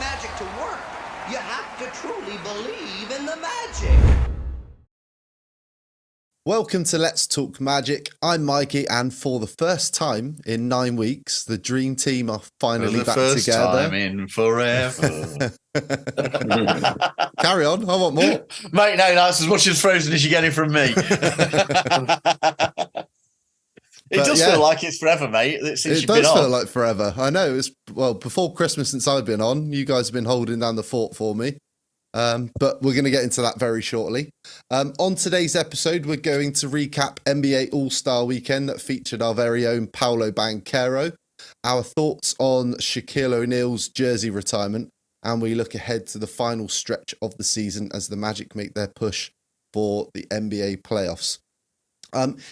magic to work, you have to truly believe in the magic. Welcome to Let's Talk Magic. I'm Mikey, and for the first time in 9 weeks, the dream team are finally back together. For the first time in forever. Carry on, I want more. Mate, no, that's as much as frozen as you're getting from me. It does feel like it's forever, mate. Since it does feel like forever. I know. It's before Christmas since I've been on. You guys have been holding down the fort for me. But we're going to get into that very shortly. On today's episode, we're going to recap NBA All-Star Weekend that featured our very own Paolo Banchero, our thoughts on Shaquille O'Neal's jersey retirement, and we look ahead to the final stretch of the season as the Magic make their push for the NBA playoffs.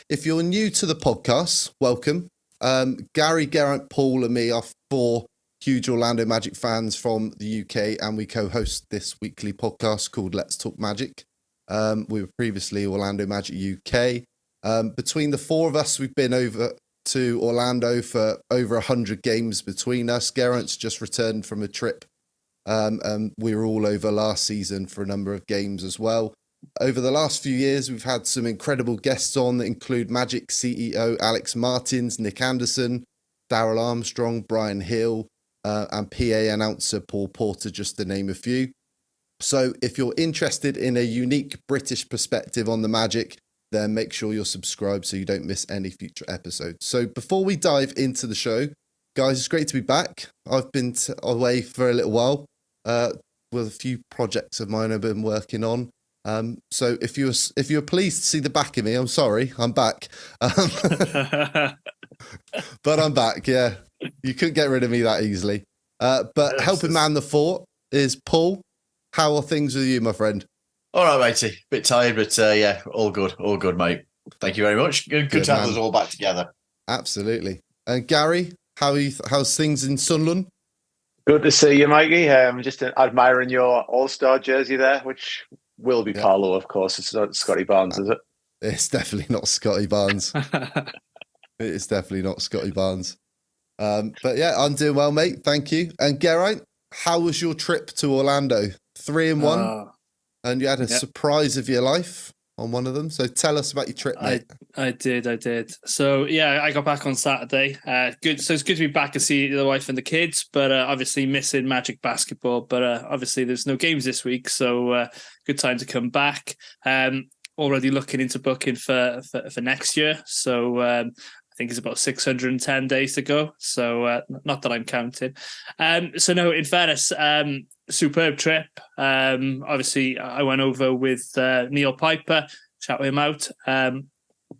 If you're new to the podcast, welcome. Gary, Geraint, Paul and me are four huge Orlando Magic fans from the UK, and we co-host this weekly podcast called Let's Talk Magic. We were previously Orlando Magic UK. Between the four of us, we've been over to Orlando for over 100 games between us. Geraint's just returned from a trip. We were all over last season for a number of games as well. Over the last few years, we've had some incredible guests on that include Magic CEO Alex Martins, Nick Anderson, Darryl Armstrong, Brian Hill, and PA announcer Paul Porter, just to name a few. So if you're interested in a unique British perspective on the Magic, then make sure you're subscribed so you don't miss any future episodes. So before we dive into the show, guys, it's great to be back. I've been away for a little while with a few projects of mine I've been working on. So if you're pleased to see the back of me, I'm sorry, I'm back. But I'm back, yeah. You couldn't get rid of me that easily. But helping man the fort is Paul. How are things with you, my friend? All right, matey. Bit tired, but yeah, all good, mate. Thank you very much. Good to have us all back together. Absolutely. And Gary, how's things in Sunderland? Good to see you, Mikey. I'm just admiring your All-Star jersey there, which will be Paolo, of course. It's not Scotty Barnes, is it? It's definitely not Scotty Barnes. It's definitely not Scotty Barnes. But yeah, I'm doing well, mate. Thank you. And Geraint, how was your trip to Orlando? 3-1, and you had a surprise of your life on one of them. So tell us about your trip, mate. I did. So yeah, I got back on Saturday. Good. So it's good to be back and see the wife and the kids, but obviously missing Magic basketball. But obviously there's no games this week, so good time to come back. Already looking into booking for next year. So I think it's about 610 days to go. So not that I'm counting. So no, in fairness, superb trip. Obviously, I went over with Neil Piper, shout him out.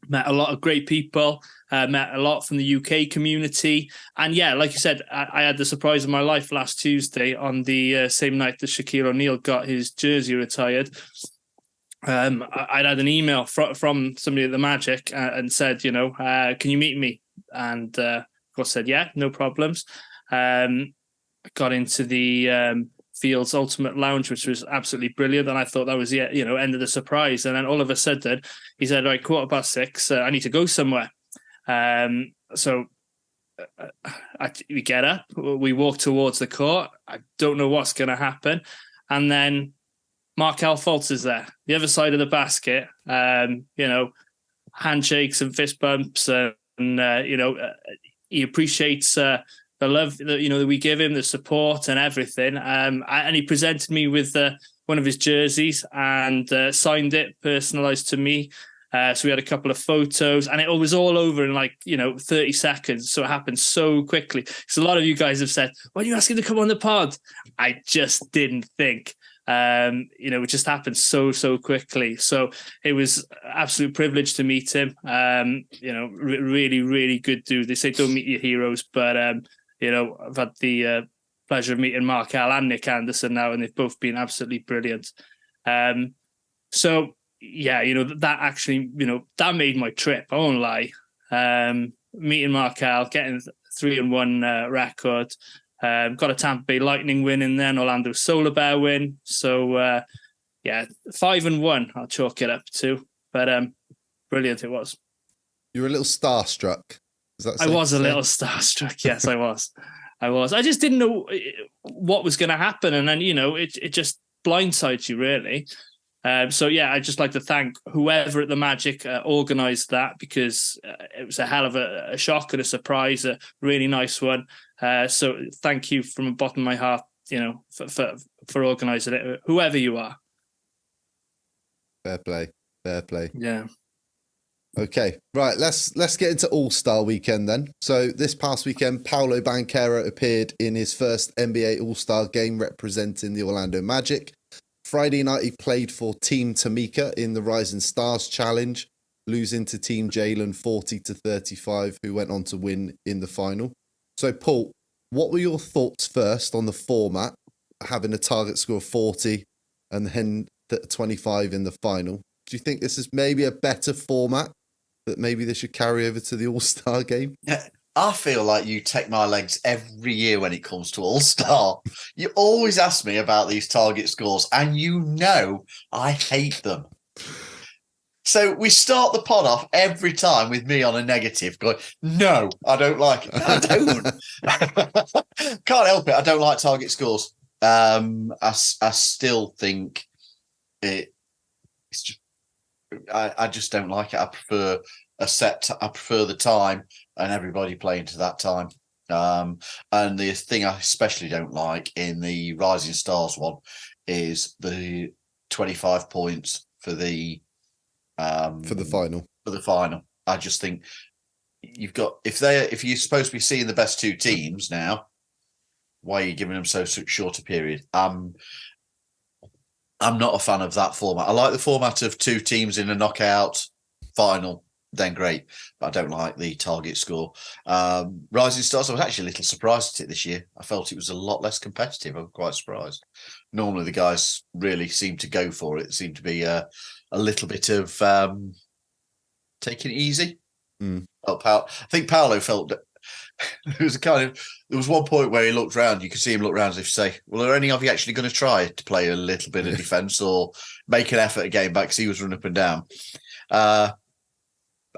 Met a lot of great people, met a lot from the UK community. And yeah, like you said, I had the surprise of my life last Tuesday on the same night that Shaquille O'Neal got his jersey retired. I'd had an email from somebody at the Magic and said, can you meet me? And of course said, yeah, no problems. Got into the Fields Ultimate Lounge, which was absolutely brilliant. And I thought that was the end of the surprise. And then all of a sudden he said, all right, 6:15, I need to go somewhere. So we get up, we walk towards the court. I don't know what's going to happen. And then Markel Fultz is there, the other side of the basket, handshakes and fist bumps. He appreciates the love that we give him, the support and everything. And he presented me with one of his jerseys and signed it, personalized to me. So we had a couple of photos, and it was all over in 30 seconds. So it happened so quickly. So a lot of you guys have said, "Why are you asking to come on the pod?" I just didn't think. It just happened so quickly. So it was absolute privilege to meet him. Really, really good dude. They say don't meet your heroes, but I've had the pleasure of meeting Markel and Nick Anderson now, and they've both been absolutely brilliant. So yeah, that actually, that made my trip. I won't lie. Meeting Markel, getting 3-1 record. Got a Tampa Bay Lightning win in there, Orlando Solar Bear win. So, 5-1, I'll chalk it up to. But brilliant it was. You were a little starstruck. I was a little starstruck, yes, I was. I just didn't know what was going to happen. And then, it just blindsides you, really. So, yeah, I'd just like to thank whoever at the Magic organised that, because it was a hell of a shock and a surprise, a really nice one. So thank you from the bottom of my heart, for organising it, whoever you are. Fair play. Yeah. Okay, right. Let's get into All-Star Weekend then. So this past weekend, Paolo Banchero appeared in his first NBA All-Star game representing the Orlando Magic. Friday night, he played for Team Tamika in the Rising Stars Challenge, losing to Team Jalen 40-35, who went on to win in the final. So, Paul, what were your thoughts first on the format, having a target score of 40 and then 25 in the final? Do you think this is maybe a better format, that maybe they should carry over to the All-Star game? Yeah, I feel like you take my legs every year when it comes to All-Star. You always ask me about these target scores, and I hate them. So we start the pod off every time with me on a negative, going, no, I don't like it. I don't. Can't help it. I don't like target scores. I still think it's just, I just don't like it. I prefer I prefer the time and everybody playing to that time. And the thing I especially don't like in the Rising Stars one is the 25 points for the final. For the final. I just think you've got, if you're supposed to be seeing the best two teams now, why are you giving them so short a period? I'm not a fan of that format. I like the format of two teams in a knockout final, then great. But I don't like the target score. Rising Stars, I was actually a little surprised at it this year. I felt it was a lot less competitive. I'm quite surprised. Normally the guys really seem to go for it. It seemed to be a little bit of taking it easy. I think Paolo felt that there was one point where he looked round. You could see him look round as if to say, well, are any of you actually going to try to play a little bit of defence or make an effort at getting back? Because he was running up and down.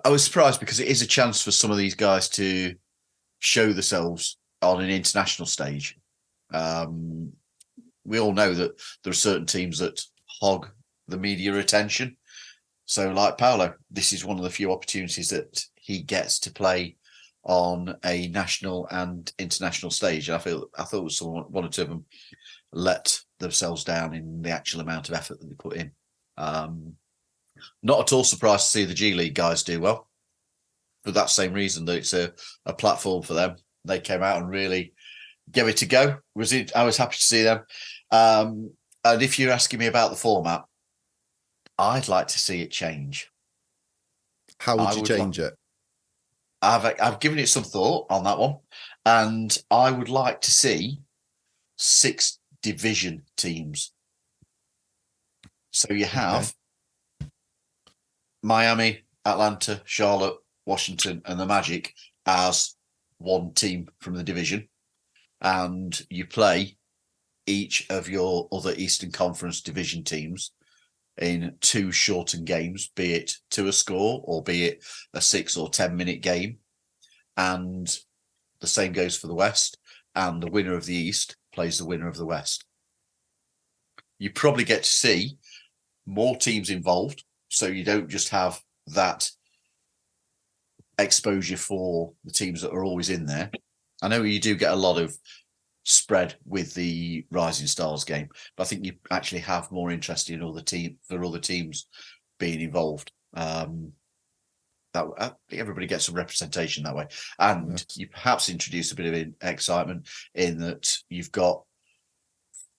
I was surprised because it is a chance for some of these guys to show themselves on an international stage. We all know that there are certain teams that hog the media attention. So like Paolo, this is one of the few opportunities that he gets to play on a national and international stage. And I thought it was one or two of them let themselves down in the actual amount of effort that they put in. Not at all surprised to see the G League guys do well. For that same reason, that it's a platform for them. They came out and really gave it a go. I was happy to see them. And if you're asking me about the format, I'd like to see it change. How would you change it? I've given it some thought on that one, and I would like to see 6 division teams. So you have Miami, Atlanta, Charlotte, Washington, and the Magic as one team from the division, and you play each of your other Eastern Conference division teams in 2 shortened games, be it to a score or be it a 6 or 10 minute game. And the same goes for the West, and the winner of the East plays the winner of the West. You probably get to see more teams involved, so you don't just have that exposure for the teams that are always in there. I know you do get a lot of spread with the Rising Stars game, but I think you actually have more interest in other teams being involved. That everybody gets some representation that way, and you perhaps introduce a bit of excitement in that you've got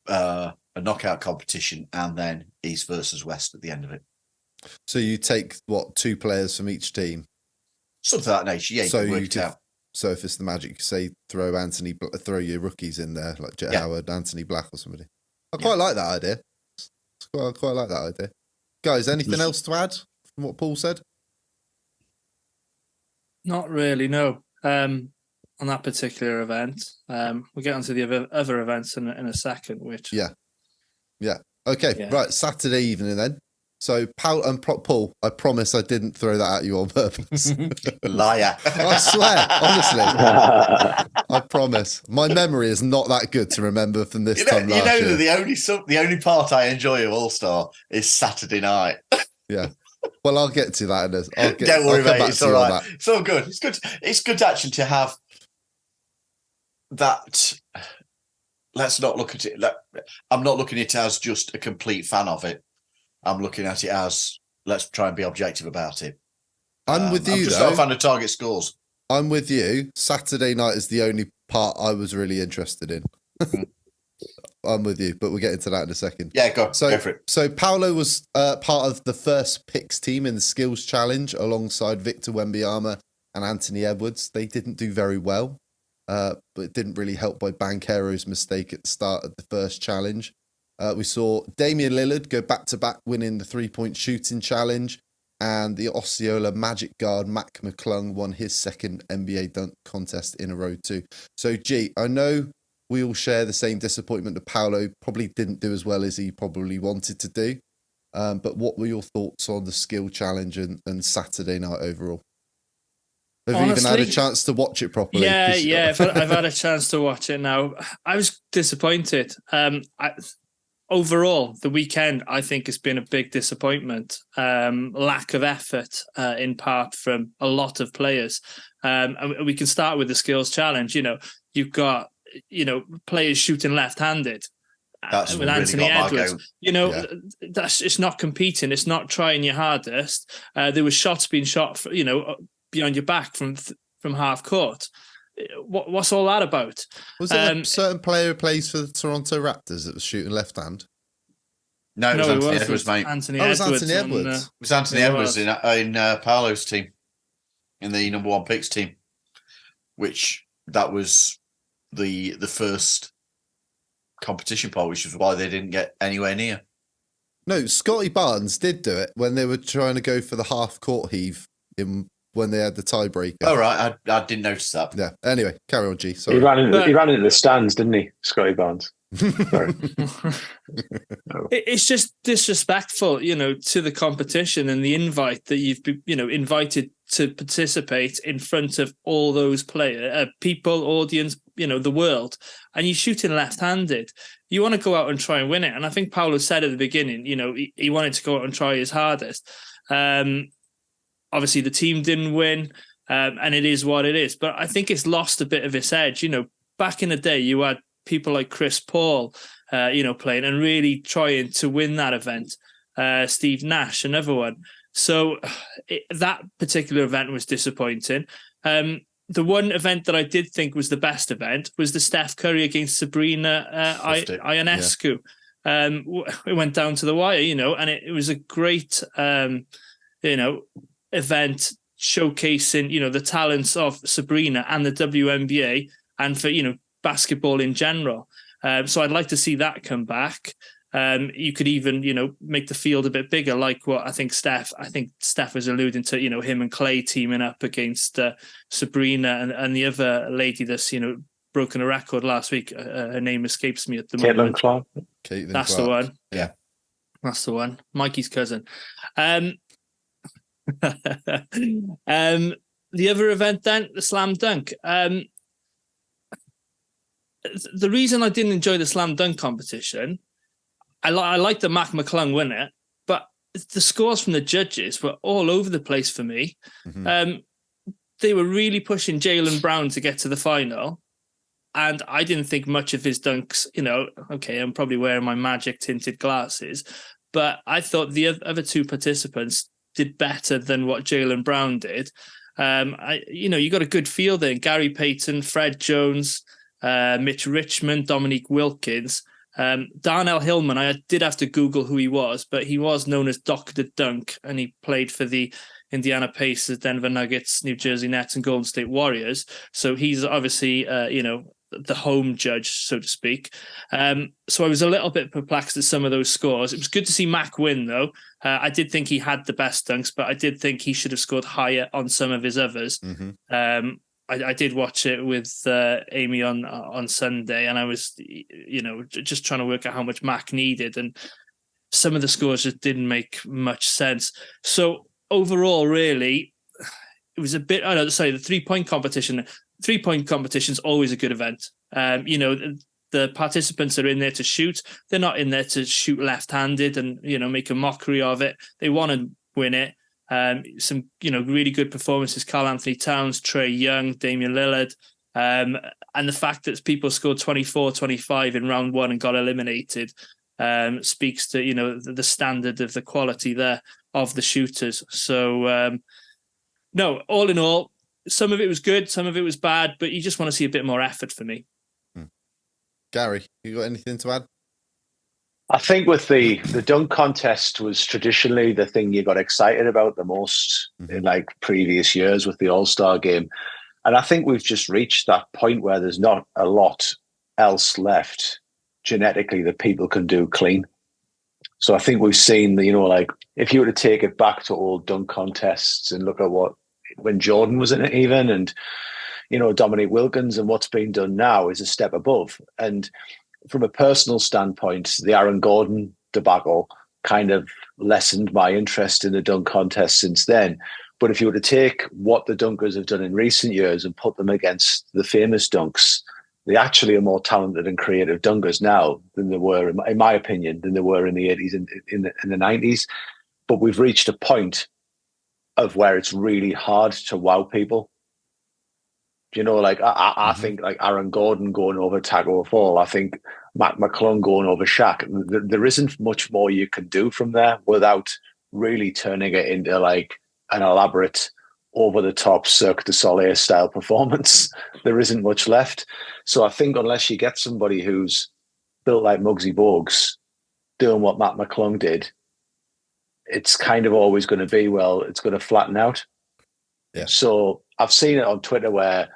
a knockout competition and then East versus West at the end of it. So you take 2 players from each team, something of that nature. Yeah, so you can work it out. So if it's the Magic, say throw your rookies in there, like Jet Howard, Anthony Black, or somebody. I quite like that idea. I quite like that idea. Guys, anything else to add from what Paul said? Not really, no. On that particular event, we'll get onto the other events in a second. Which yeah. Okay, right. Saturday evening then. So, Paul, I promise I didn't throw that at you on purpose. Liar. I swear, honestly, I promise. My memory is not that good to remember from this time last year. That the only part I enjoy of All Star is Saturday night. Yeah. Well, I'll get to that. Don't worry, mate. It's all right. That. It's all good. It's good. It's good actually to have that. Let's not look at it. I'm not looking at it as just a complete fan of it. I'm looking at it as let's try and be objective about it. I'm with you, I'm just though. not a fan of target scores. I'm with you. Saturday night is the only part I was really interested in. I'm with you, but we'll get into that in a second. Yeah, go for it. So Paolo was part of the first picks team in the skills challenge alongside Victor Wembanyama and Anthony Edwards. They didn't do very well, but it didn't really help by Banchero's mistake at the start of the first challenge. We saw Damian Lillard go back-to-back winning the three-point shooting challenge, and the Osceola Magic guard Mac McClung won his second NBA dunk contest in a row too. So, I know we all share the same disappointment that Paolo probably didn't do as well as he probably wanted to do. But what were your thoughts on the skill challenge and Saturday night overall? Have you even had a chance to watch it properly? Yeah, I've had a chance to watch it now. I was disappointed. Overall, the weekend, I think, has been a big disappointment. Lack of effort, in part, from a lot of players. And we can start with the skills challenge. You've got, players shooting left-handed. That's with really Anthony Edwards. That's it's not competing. It's not trying your hardest. There were shots being shot, behind your back from half court. What's all that about? Was it a certain player who plays for the Toronto Raptors that was shooting left hand? No, it was Anthony Edwards, mate. It was Anthony Edwards. It was Anthony Edwards in Paolo's team, in the number one picks team, which that was the first competition part, which is why they didn't get anywhere near. No, Scotty Barnes did do it when they were trying to go for the half court heave when they had the tiebreaker. Oh, right. I didn't notice that. Yeah. Anyway, carry on, G. Sorry. He ran into the stands, didn't he, Scotty Barnes? Sorry. It's just disrespectful, to the competition and the invite that you've been, invited to participate in front of all those people, audience, the world, and you're shooting left-handed. You want to go out and try and win it. And I think Paolo said at the beginning, he wanted to go out and try his hardest. Obviously, the team didn't win, and it is what it is. But I think it's lost a bit of its edge. Back in the day, you had people like Chris Paul, playing and really trying to win that event. Steve Nash, another one. So that particular event was disappointing. The one event that I did think was the best event was the Steph Curry against Sabrina Ionescu. Yeah. It went down to the wire, and it was a great, event showcasing, the talents of Sabrina and the WNBA and for, basketball in general. So I'd like to see that come back. You could even, make the field a bit bigger, like what I think Steph was alluding to, him and Clay teaming up against Sabrina and the other lady that's, broken a record last week. Her name escapes me at the moment. Caitlin Clark. That's the one. Yeah. That's the one. Mikey's cousin. The other event then, the slam dunk. The reason I didn't enjoy the slam dunk competition, I like that Mac McClung won it, but the scores from the judges were all over the place for me. Mm-hmm. They were really pushing Jaylen Brown to get to the final, and I didn't think much of his dunks. Okay, I'm probably wearing my magic tinted glasses, but I thought the other two participants did better than what Jaylen Brown did. You got a good field there. Gary Payton, Fred Jones, Mitch Richmond, Dominique Wilkins, Darnell Hillman. I did have to Google who he was, but he was known as Dr. Dunk, and he played for the Indiana Pacers, Denver Nuggets, New Jersey Nets, and Golden State Warriors. So he's obviously, the home judge, so to speak. So I was a little bit perplexed at some of those scores. It was good to see Mac win, though. I did think he had the best dunks, but I did think he should have scored higher on some of his others. Mm-hmm. I did watch it with Amy on Sunday, and I was, just trying to work out how much Mac needed. And some of the scores just didn't make much sense. So overall, really, it was a bit. The 3-point competition. 3-point competition is always a good event. The participants are in there to shoot. They're not in there to shoot left-handed and make a mockery of it. They want to win it. Some really good performances: Karl Anthony Towns, Trae Young, Damian Lillard, and the fact that people scored 24-25 in round one and got eliminated speaks to the standard of the quality there of the shooters. So no, all in all, some of it was good, some of it was bad, but you just want to see a bit more effort for me. Gary, you got anything to add? I think with the dunk contest was traditionally the thing you got excited about the most in like previous years with the All-Star game. And I think we've just reached that point where there's not a lot else left genetically that people can do clean. So I think we've seen, like if you were to take it back to old dunk contests and look at when Jordan was in it even, and, Dominique Wilkins, and what's being done now is a step above. And from a personal standpoint, the Aaron Gordon debacle kind of lessened my interest in the dunk contest since then. But if you were to take what the dunkers have done in recent years and put them against the famous dunks, they actually are more talented and creative dunkers now than they were, in my opinion, than they were in the 80s and in the 90s. But we've reached a point of where it's really hard to wow people. I think like Aaron Gordon going over Taco Fall. I think Matt McClung going over Shaq. There isn't much more you can do from there without really turning it into like an elaborate, over-the-top Cirque du Soleil style performance. There isn't much left. So I think unless you get somebody who's built like Muggsy Bogues doing what Matt McClung did, it's kind of always going to be, it's going to flatten out. Yeah. So I've seen it on Twitter where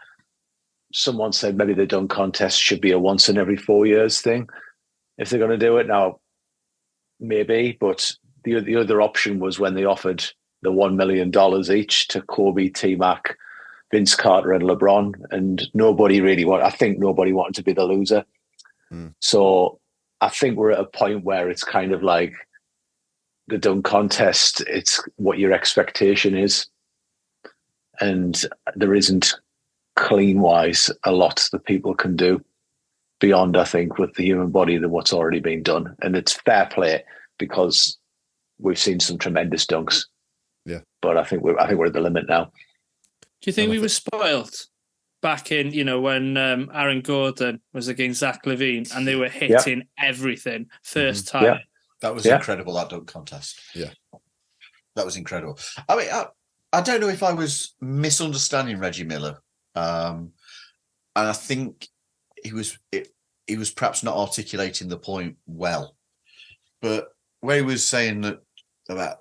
someone said maybe the dunk contest should be a once in every 4 years thing. If they're going to do it now, maybe. But the other option was when they offered the $1 million each to Kobe, T-Mac, Vince Carter and LeBron. And nobody wanted to be the loser. So I think we're at a point where it's kind of like the dunk contest, it's what your expectation is. And there isn't clean-wise a lot that people can do beyond, I think, with the human body than what's already been done. And it's fair play because we've seen some tremendous dunks. Yeah. But I think we're at the limit now. Do you think we were spoiled back in, when Aaron Gordon was against Zach LaVine and they were hitting everything first time? Yeah. That was incredible, that dunk contest. Yeah. That was incredible. I mean, I don't know if I was misunderstanding Reggie Miller. And I think he was perhaps not articulating the point well. But where he was saying that about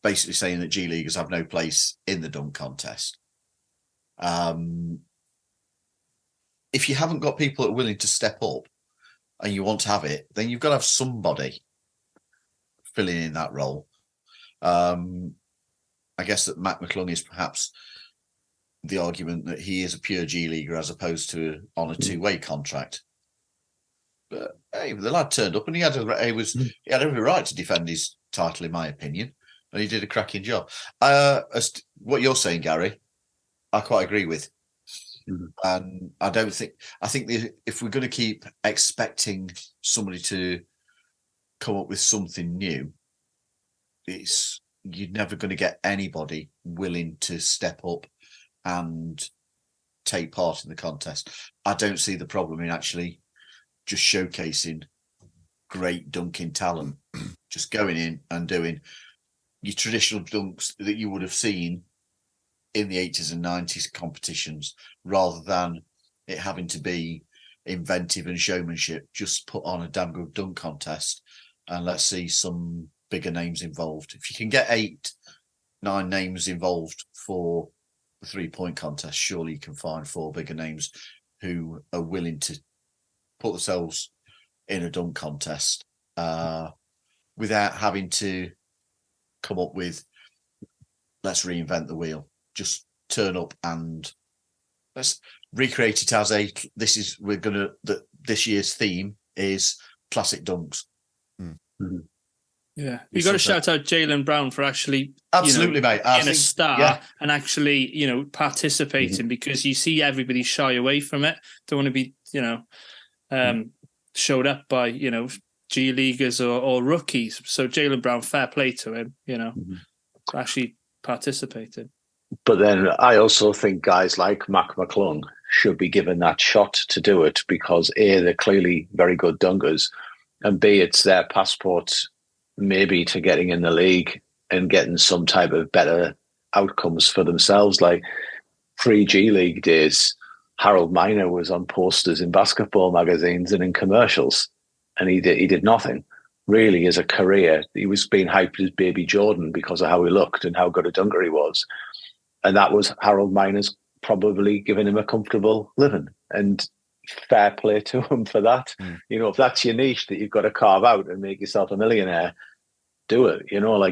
basically saying that G Leaguers have no place in the dunk contest. If you haven't got people that are willing to step up and you want to have it, then you've got to have somebody filling in that role. I guess that Matt McClung is perhaps the argument that he is a pure G Leaguer as opposed to on a two-way contract. But hey, the lad turned up and he had every right to defend his title, in my opinion, and he did a cracking job. As to what you're saying, Gary, I quite agree with. And I think if we're going to keep expecting somebody to come up with something new, you're never going to get anybody willing to step up and take part in the contest. I don't see the problem in actually just showcasing great dunking talent, just going in and doing your traditional dunks that you would have seen in the 80s and 90s competitions, rather than it having to be inventive and showmanship. Just put on a damn good dunk contest and let's see some bigger names involved. If you can get 8-9 names involved for the 3-point contest, surely you can find 4 bigger names who are willing to put themselves in a dunk contest without having to come up with, let's reinvent the wheel. Just turn up and let's recreate it as this year's theme is classic dunks. Yeah, Yeah, you got to shout out Jaylen Brown for actually Absolutely, mate. being a star yeah. and actually participating, because you see everybody shy away from it. Don't want to be showed up by G leaguers or rookies. So Jaylen Brown, fair play to him. Actually participating. But then I also think guys like Mac McClung should be given that shot to do it, because A, they're clearly very good dunkers, and B, it's their passport maybe to getting in the league and getting some type of better outcomes for themselves. Like pre-G League days, Harold Miner was on posters in basketball magazines and in commercials, and he did nothing really as a career. He was being hyped as Baby Jordan because of how he looked and how good a dunker he was. And that was Harold Miner's probably giving him a comfortable living. And fair play to him for that. If that's your niche that you've got to carve out and make yourself a millionaire, do it.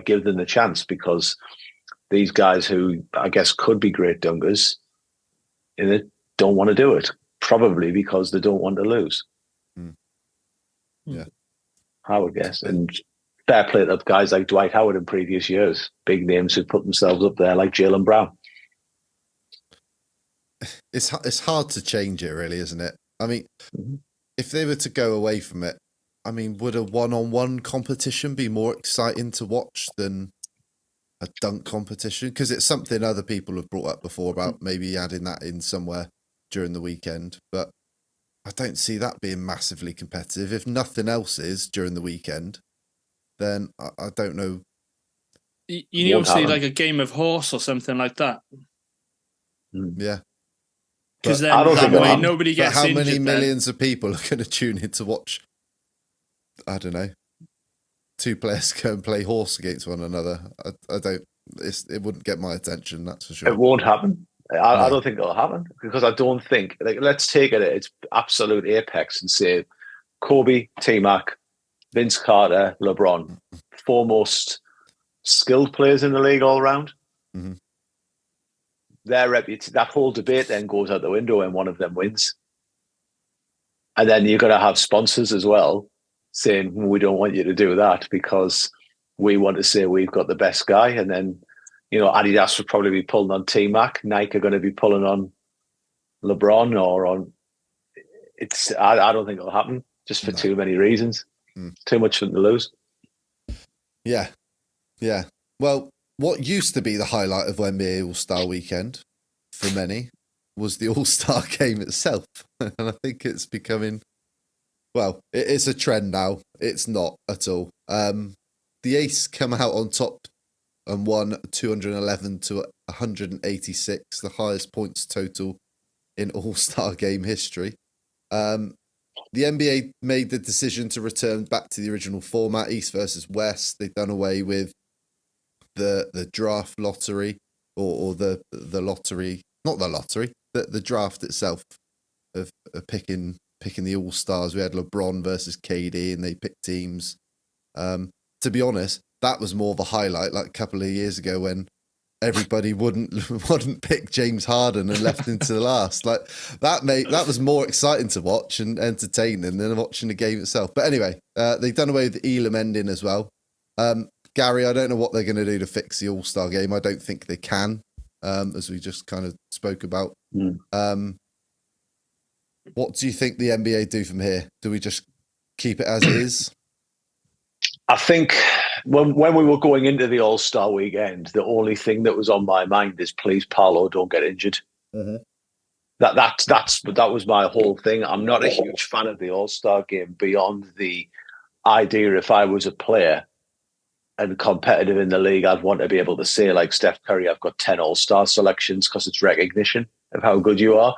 Give them the chance, because these guys who I guess could be great dunkers, don't want to do it, probably because they don't want to lose. Yeah, I would guess. And fair play to guys like Dwight Howard in previous years, big names who put themselves up there, like Jaylen Brown. It's hard to change it, really, isn't it? I mean, if they were to go away from it, I mean, would a one-on-one competition be more exciting to watch than a dunk competition? Because it's something other people have brought up before about maybe adding that in somewhere during the weekend. But I don't see that being massively competitive. If nothing else is during the weekend, then I don't know. You need obviously like a game of horse or something like that. Yeah. Because then that way nobody gets how injured. Many millions of people are going to tune in to watch, I don't know, two players go and play horse against one another? I don't. It wouldn't get my attention, that's for sure. It won't happen. I don't think it'll happen, because I don't think, let's take it at its absolute apex and say Kobe, T-Mac, Vince Carter, LeBron, four most skilled players in the league all round. Their reputation, that whole debate then goes out the window and one of them wins. And then you're going to have sponsors as well saying, we don't want you to do that because we want to say we've got the best guy. And then, Adidas would probably be pulling on T-Mac. Nike are going to be pulling on LeBron or on... I don't think it'll happen, just for too many reasons. Too much for them to lose. Yeah. Yeah. Well, what used to be the highlight of NBA All-Star Weekend, for many, was the All-Star game itself. And I think it's becoming, well, it's a trend now. It's not at all. The Ace come out on top and won 211 to 186, the highest points total in All-Star game history. The NBA made the decision to return back to the original format, East versus West. They've done away with the draft lottery or the lottery, not the lottery, the draft itself of picking the All-Stars. We had LeBron versus KD and they picked teams. To be honest, that was more of a highlight like a couple of years ago when everybody wouldn't pick James Harden and left him to the last. Like that was more exciting to watch and entertaining than watching the game itself. But anyway, they've done away with the Elam ending as well. Gary, I don't know what they're going to do to fix the All-Star game. I don't think they can, as we just kind of spoke about. What do you think the NBA do from here? Do we just keep it as it is? I think when we were going into the All-Star weekend, the only thing that was on my mind is please Paolo don't get injured. That was my whole thing. I'm not a huge fan of the All-Star game beyond the idea if I was a player and competitive in the league, I'd want to be able to say, like Steph Curry, I've got 10 All-Star selections because it's recognition of how good you are.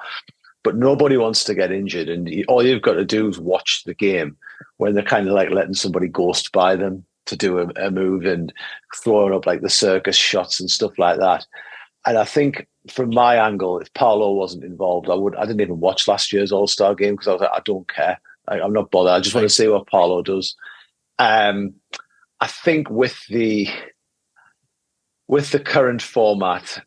But nobody wants to get injured. And all you've got to do is watch the game when they're kind of like letting somebody ghost by them to do a move and throwing up like the circus shots and stuff like that. And I think from my angle, if Paolo wasn't involved, I didn't even watch last year's All-Star game because I was like, I don't care. I'm not bothered. I just want to see what Paolo does. I think with the current format,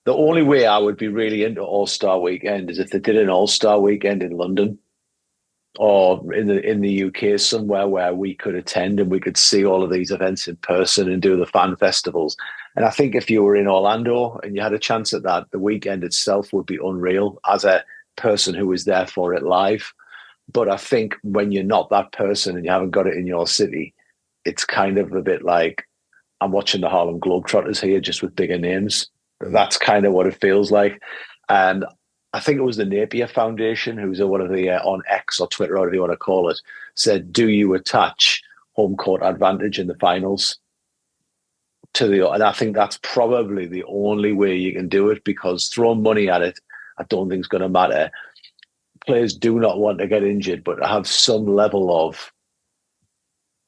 the only way I would be really into All-Star Weekend is if they did an All-Star Weekend in London or in the UK somewhere where we could attend and we could see all of these events in person and do the fan festivals. And I think if you were in Orlando and you had a chance at that, the weekend itself would be unreal as a person who was there for it live. But I think when you're not that person and you haven't got it in your city, it's kind of a bit like I'm watching the Harlem Globetrotters here, just with bigger names. That's kind of what it feels like. And I think it was the Napier Foundation, who's one of the on X or Twitter, or whatever you want to call it, said, "Do you attach home court advantage in the finals to the?" And I think that's probably the only way you can do it, because throwing money at it, I don't think is going to matter. Players do not want to get injured, but have some level of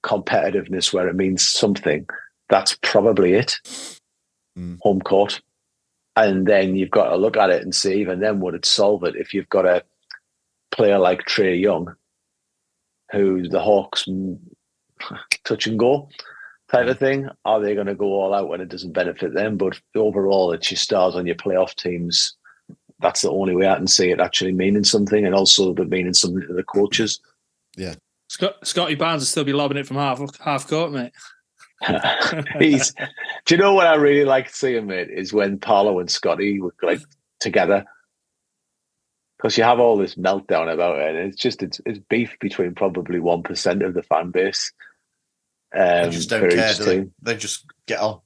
competitiveness where it means something. That's probably it. Home court. And then you've got to look at it and see, even then, would it solve it if you've got a player like Trae Young, who the Hawks touch and go type of thing? Are they going to go all out when it doesn't benefit them? But overall, it's your stars on your playoff teams. That's the only way I can see it actually meaning something, and also the meaning something to the coaches. Yeah. Scotty Barnes will still be lobbing it from half court, mate. Do you know what I really like seeing, mate, is when Paolo and Scotty were like together, because you have all this meltdown about it, and it's beef between probably 1% of the fan base. They just don't care, do they? They just get on.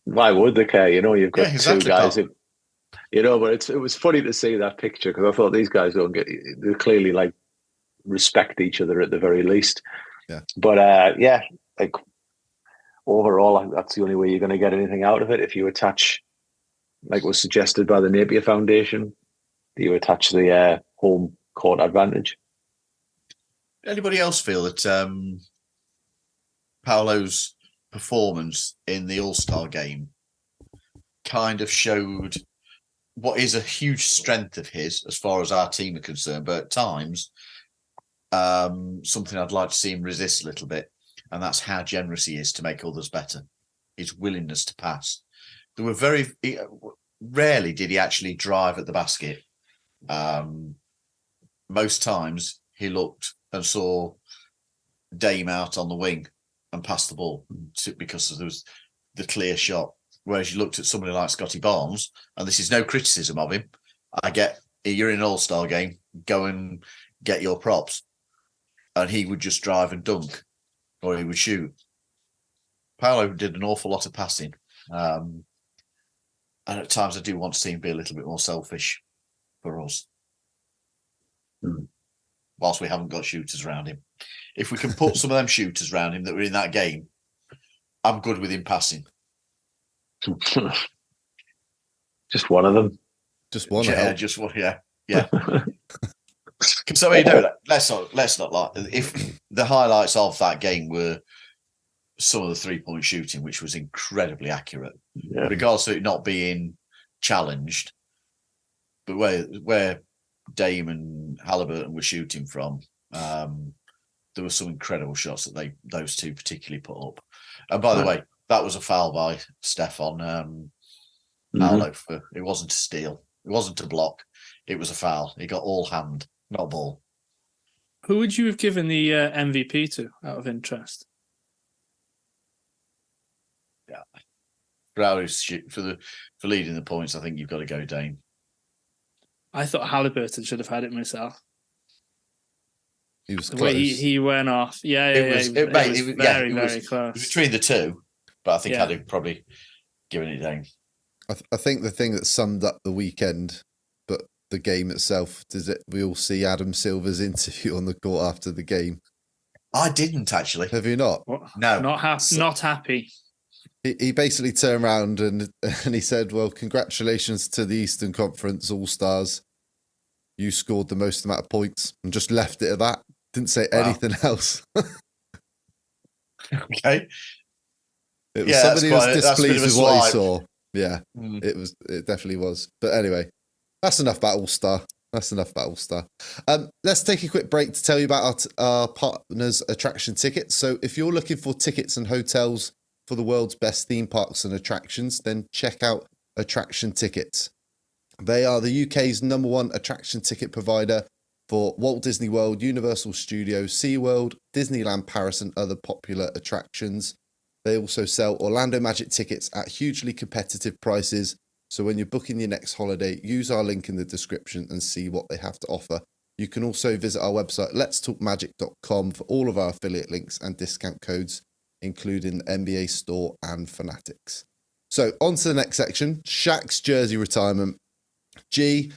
Why would they care? You know, you've got exactly, two guys who, you know, but it was funny to see that picture, because I thought these guys they clearly like respect each other at the very least. Yeah. But yeah, like overall, that's the only way you're going to get anything out of it. If you attach, like was suggested by the Napier Foundation, you attach the home court advantage. Anybody else feel that Paolo's performance in the All-Star game kind of showed what is a huge strength of his as far as our team are concerned, but at times something I'd like to see him resist a little bit, and that's how generous he is to make others better. His willingness to pass. There were rarely did he actually drive at the basket. Most times he looked and saw Dame out on the wing and passed the ball because there was the clear shot. Whereas you looked at somebody like Scotty Barnes, and this is no criticism of him. I get, you're in an All-Star game, go and get your props. And he would just drive and dunk, or he would shoot. Paolo did an awful lot of passing. And at times I do want to see him be a little bit more selfish for us. Whilst we haven't got shooters around him. If we can put some of them shooters around him that were in that game, I'm good with him passing. Just one of them. Just one. Yeah, just one. Yeah. So you know, let's not lie. If the highlights of that game were some of the 3-point shooting, which was incredibly accurate, regardless of it not being challenged, but where Dame and Halliburton were shooting from, there were some incredible shots that those two particularly put up. And by the way, that was a foul by Steph on Paolo. It wasn't a steal. It wasn't a block. It was a foul. He got all hand, not ball. Who would you have given the MVP to, out of interest? Yeah, for leading the points, I think you've got to go Dame. I thought Halliburton should have had it myself. He was the close. way he went off. It was very close. It was between the two, but I think I'd have probably given it Dame. I think the thing that summed up the weekend, but the game itself, we all see Adam Silver's interview on the court after the game. I didn't actually. Have you not? No. Not happy. He basically turned around and he said, well, congratulations to the Eastern Conference All-Stars. You scored the most amount of points, and just left it at that. Didn't say anything else. Okay. It was somebody who was displeased with what he saw. Yeah, it definitely was. But anyway, that's enough about All-Star. Let's take a quick break to tell you about our partners' attraction tickets. So if you're looking for tickets and hotels for the world's best theme parks and attractions, then check out Attraction Tickets. They are the UK's #1 attraction ticket provider for Walt Disney World, Universal Studios, SeaWorld, Disneyland Paris, and other popular attractions. They also sell Orlando Magic tickets at hugely competitive prices. So when you're booking your next holiday, use our link in the description and see what they have to offer. You can also visit our website, letstalkmagic.com, for all of our affiliate links and discount codes, including the NBA store and Fanatics. So on to the next section, Shaq's jersey retirement. G,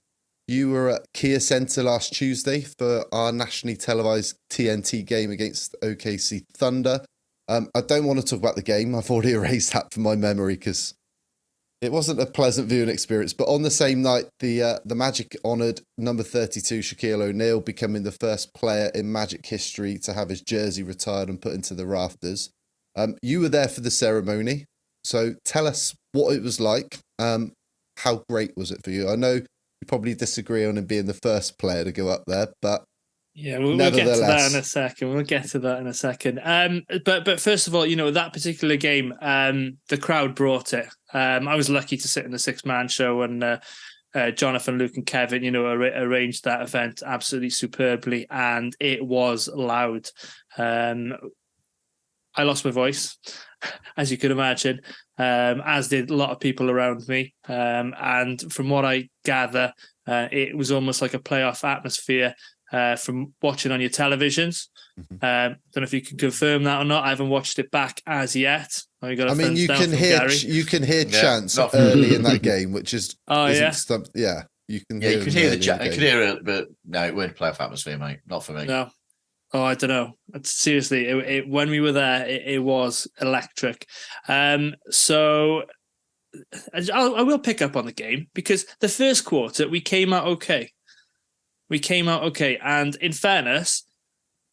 you were at Kia Center last Tuesday for our nationally televised TNT game against OKC Thunder. I don't want to talk about the game. I've already erased that from my memory because it wasn't a pleasant viewing experience. But on the same night, the Magic honoured number 32, Shaquille O'Neal, becoming the first player in Magic history to have his jersey retired and put into the rafters. You were there for the ceremony. So tell us what it was like. How great was it for you? I know you probably disagree on him being the first player to go up there, but yeah, we'll get to that in a second. But first of all, that particular game, the crowd brought it. I was lucky to sit in the 6-man show, and Jonathan, Luke, and Kevin, arranged that event absolutely superbly, and it was loud. I lost my voice, as you could imagine, as did a lot of people around me. And from what I gather, it was almost like a playoff atmosphere from watching on your televisions. Don't know if you can confirm that or not. I haven't watched it back as yet. You can hear chants early in that game, which is you can hear. You can hear the chant. You can hear it, but no, it weren't playoff atmosphere, mate. Not for me. No. Oh, I don't know. Seriously, when we were there, it was electric. So I will pick up on the game because the first quarter we came out okay. And in fairness,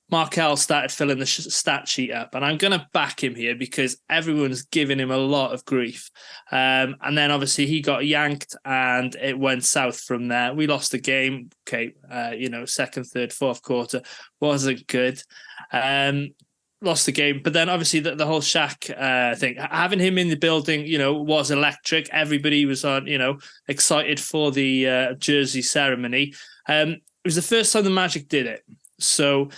Markel started filling the stat sheet up, and I'm going to back him here because everyone's giving him a lot of grief. And then obviously he got yanked, and it went south from there. We lost the game. Okay, second, third, fourth quarter wasn't good. Lost the game, but then obviously the whole Shaq thing, having him in the building, was electric. Everybody was on, excited for the jersey ceremony. It was the first time the Magic did it, so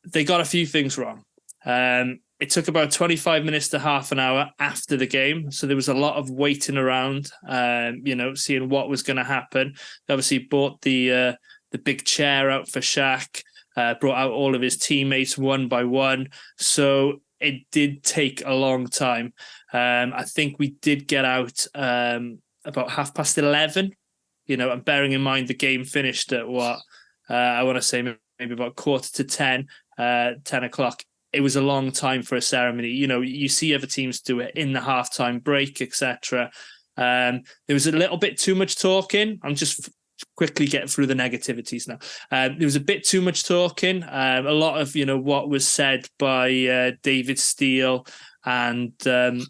they got a few things wrong. It took about 25 minutes to half an hour after the game, so there was a lot of waiting around, seeing what was going to happen. They obviously bought the big chair out for Shaq. Brought out all of his teammates one by one. So it did take a long time. I think we did get out about 11:30, and bearing in mind the game finished at I want to say maybe about 9:45, 10 o'clock. It was a long time for a ceremony. You see other teams do it in the halftime break, etc. There was a little bit too much talking. I'm just quickly get through the negativities now. There was a bit too much talking. A lot of what was said by David Steele and who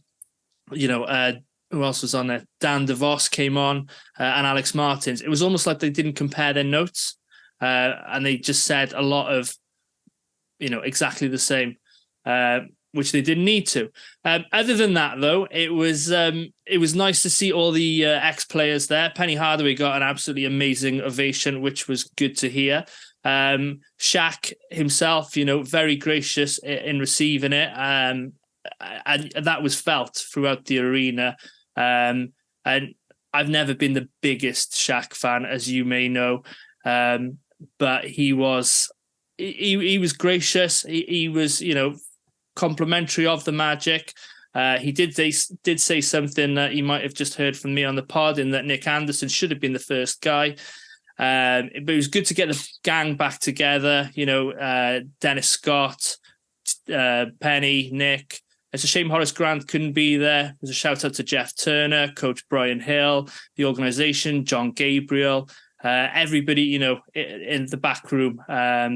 else was on there? Dan DeVos came on and Alex Martins. It was almost like they didn't compare their notes, and they just said a lot of exactly the same, which they didn't need to. Other than that, though, it was nice to see all the ex-players there. Penny Hardaway got an absolutely amazing ovation, which was good to hear. Shaq himself, very gracious in receiving it, and that was felt throughout the arena. And I've never been the biggest Shaq fan, as you may know, but he was gracious. He was, complimentary of the Magic. He did say something that you might have just heard from me on the pod, in that Nick Anderson should have been the first guy. But it was good to get the gang back together. Dennis Scott, Penny, Nick. It's a shame Horace Grant couldn't be there. There's a shout out to Jeff Turner, Coach Brian Hill, the organization, John Gabriel, everybody, in the back room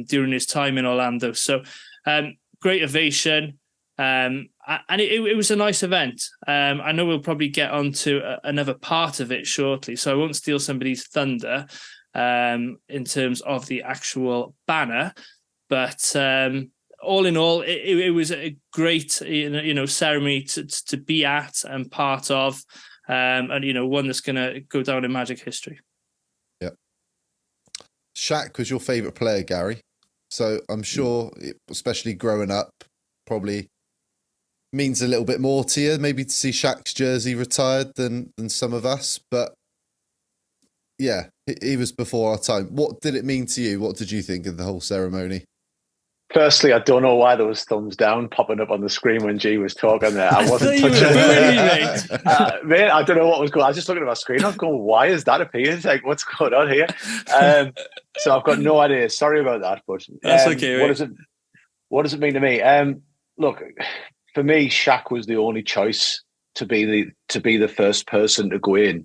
during his time in Orlando. So great ovation. And it was a nice event. I know we'll probably get on to another part of it shortly, so I won't steal somebody's thunder in terms of the actual banner. But all in all, it was a great ceremony to be at and part of, and one that's going to go down in Magic history. Yeah. Shaq was your favourite player, Gary. So I'm sure, especially growing up, probably means a little bit more to you, maybe to see Shaq's jersey retired than some of us. But yeah, he was before our time. What did it mean to you? What did you think of the whole ceremony? Firstly, I don't know why there was thumbs down popping up on the screen when G was talking there. I wasn't thought you touching were booing it. me, mate. Mate, I don't know what was going on. I was just looking at my screen. I was going, why is that appearing? Like, what's going on here? So I've got no idea. Sorry about that. But That's okay, mate. what does it mean to me? Look, for me, Shaq was the only choice to be the first person to go in.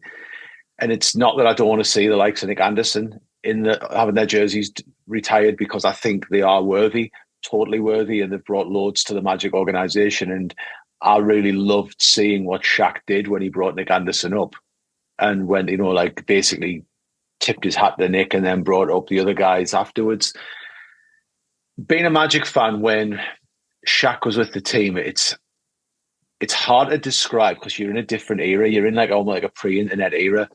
And it's not that I don't want to see the likes of Nick Anderson having their jerseys retired, because I think they are worthy, totally worthy, and they've brought loads to the Magic organization. And I really loved seeing what Shaq did when he brought Nick Anderson up, and when, like, basically tipped his hat to Nick and then brought up the other guys afterwards. Being a Magic fan when Shaq was with the team, it's hard to describe because you're in a different era. You're in almost like a pre-internet era.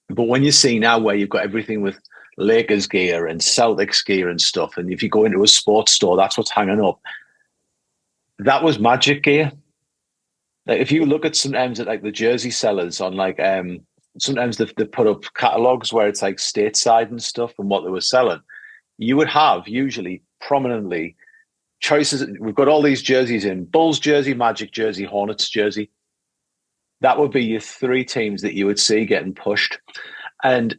But when you see now where you've got everything with Lakers gear and Celtics gear and stuff, and if you go into a sports store, that's what's hanging up. That was Magic gear. Like, if you look at sometimes at like the jersey sellers on sometimes they put up catalogs where it's like stateside and stuff and what they were selling. You would have usually prominently choices. We've got all these jerseys in: Bulls jersey, Magic jersey, Hornets jersey. That would be your three teams that you would see getting pushed. And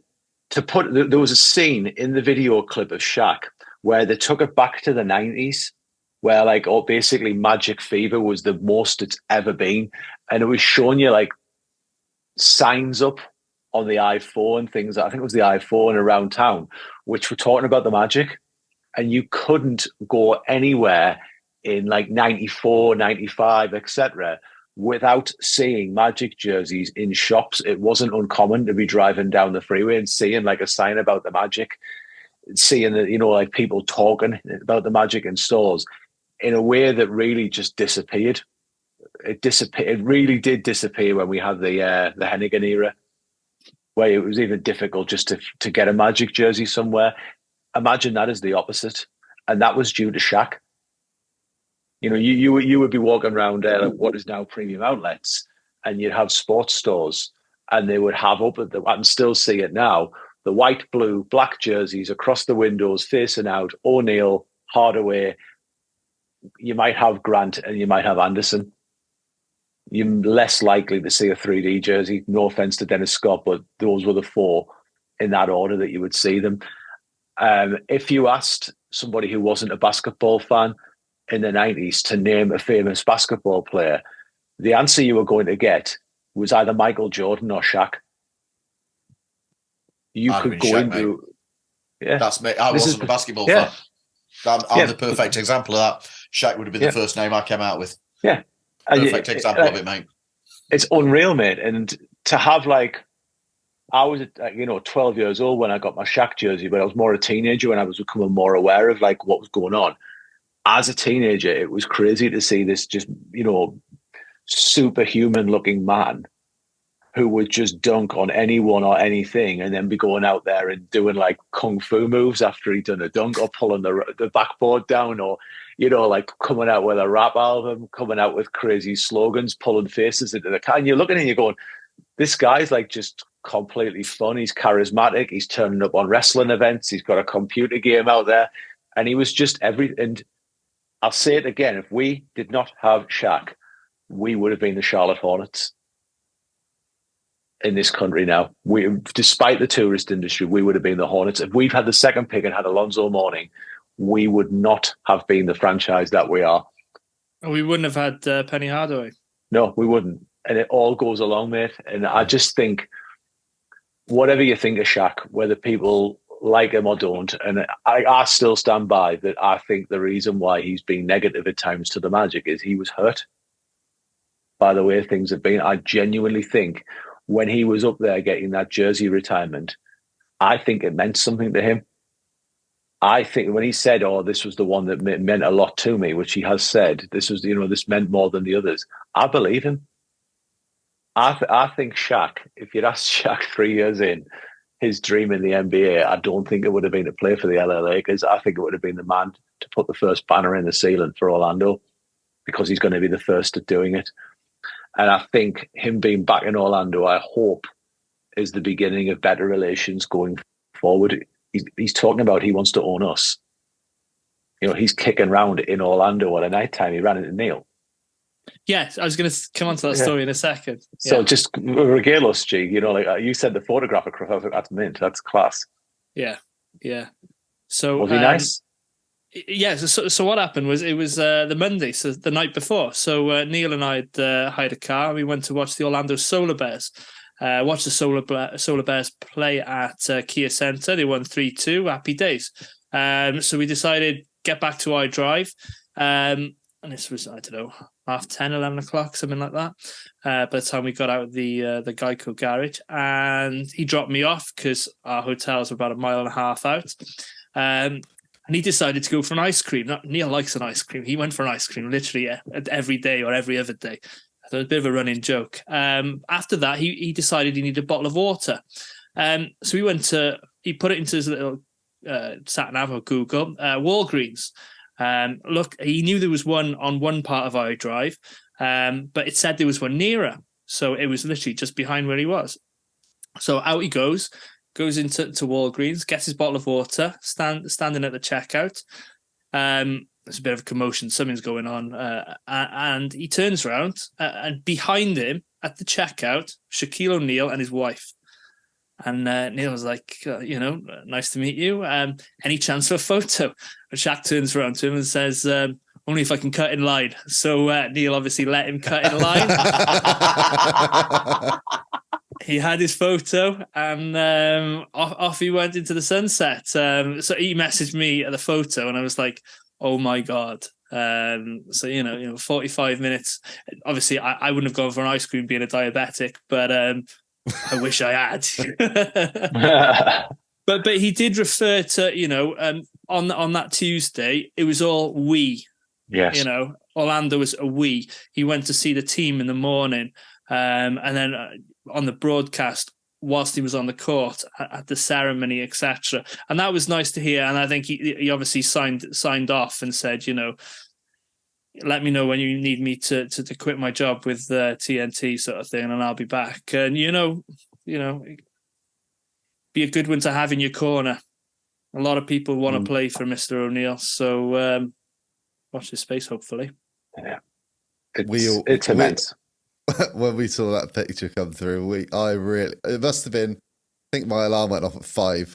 there was a scene in the video clip of Shaq where they took it back to the 90s, where basically Magic fever was the most it's ever been. And it was showing you like signs up on the I-4 things. I think it was the I-4 and around town, which were talking about the Magic. And you couldn't go anywhere in like 94, 95, etc., without seeing Magic jerseys in shops. It wasn't uncommon to be driving down the freeway and seeing like a sign about the Magic, seeing that, like people talking about the Magic in stores in a way that really just disappeared. It really did disappear when we had the Hennigan era, where it was even difficult just to get a Magic jersey somewhere. Imagine that as the opposite. And that was due to Shaq. You would be walking around like what is now premium outlets, and you'd have sports stores, and they would have up at I can still see it now, the white, blue, black jerseys across the windows facing out, O'Neal, Hardaway. You might have Grant and you might have Anderson. You're less likely to see a 3D jersey. No offense to Dennis Scott, but those were the four in that order that you would see them. If you asked somebody who wasn't a basketball fan in the 90s to name a famous basketball player, the answer you were going to get was either Michael Jordan or Shaq. You could go Shaq, into... Mate. Yeah. That's me. I wasn't a basketball fan. I'm the perfect example of that. Shaq would have been the first name I came out with. Yeah. Perfect example of it, mate. It's unreal, mate. And to have I was 12 years old when I got my Shaq jersey, but I was more a teenager when I was becoming more aware of what was going on. As a teenager, it was crazy to see this just, superhuman looking man who would just dunk on anyone or anything and then be going out there and doing like kung fu moves after he'd done a dunk, or pulling the backboard down, or, coming out with a rap album, coming out with crazy slogans, pulling faces into the car. And you're looking and you're going, this guy's just completely fun. He's charismatic. He's turning up on wrestling events. He's got a computer game out there. And he was just everything. And I'll say it again. If we did not have Shaq, we would have been the Charlotte Hornets in this country now. Despite the tourist industry, we would have been the Hornets. If we've had the second pick and had Alonzo Mourning, we would not have been the franchise that we are. And we wouldn't have had Penny Hardaway. No, we wouldn't. And it all goes along, mate. And I just think, whatever you think of Shaq, whether people like him or don't, and I still stand by that, I think the reason why he's been negative at times to the Magic is he was hurt by the way things have been. I genuinely think when he was up there getting that jersey retirement, I think it meant something to him. I think when he said, this was the one that meant a lot to me, which he has said, this was, this meant more than the others. I believe him. I think Shaq, if you'd asked Shaq 3 years in, his dream in the NBA, I don't think it would have been to play for the LA Lakers. I think it would have been the man to put the first banner in the ceiling for Orlando, because he's going to be the first at doing it. And I think him being back in Orlando, I hope, is the beginning of better relations going forward. He's talking about he wants to own us. You know, he's kicking around in Orlando at a night time. He ran into Neil. Yes, I was going to come on to that story in a second. So just regale us, G. You know, like you said, the photograph across. I was like, that's mint. That's class. Yeah. So was he nice? Yeah. So what happened was it was the Monday, so the night before. So Neil and I had hired a car. We went to watch the Orlando Solar Bears. Watched the Solar Bears play at Kia Center. They won 3-2. Happy days. So we decided get back to our drive. And this was, I don't know, 10:30, 11 o'clock, something like that. By the time we got out of the Geico garage, and he dropped me off because our hotels were about 1.5 miles out. And he decided to go for an ice cream. Neil likes an ice cream. He went for an ice cream literally every day or every other day. So it was a bit of a running joke. After that, he decided he needed a bottle of water. So he put it into his little sat nav or Google, Walgreens. Look, he knew there was one on one part of our drive, but it said there was one nearer. So it was literally just behind where he was. So out he goes into Walgreens, gets his bottle of water, standing at the checkout. There's a bit of a commotion, something's going on. And he turns around, and behind him at the checkout, Shaquille O'Neal and his wife. And Neil was like, nice to meet you. Any chance for a photo? And Shaq turns around to him and says, only if I can cut in line. So Neil obviously let him cut in line. He had his photo, and off he went into the sunset. So he messaged me at the photo, and I was like, oh my God. 45 minutes. Obviously, I wouldn't have gone for an ice cream being a diabetic, but I wish I had. but he did refer to, on that Tuesday, it was all we. Yes. Orlando was a we. He went to see the team in the morning, and then on the broadcast whilst he was on the court at the ceremony, etc. And that was nice to hear. And I think he obviously signed off and said, let me know when you need me to quit my job with TNT sort of thing, and I'll be back. And be a good one to have in your corner. A lot of people want to play for Mr. O'Neal, so watch this space. Hopefully, yeah, it's immense. When we saw that picture come through, it must have been. I think my alarm went off at 5.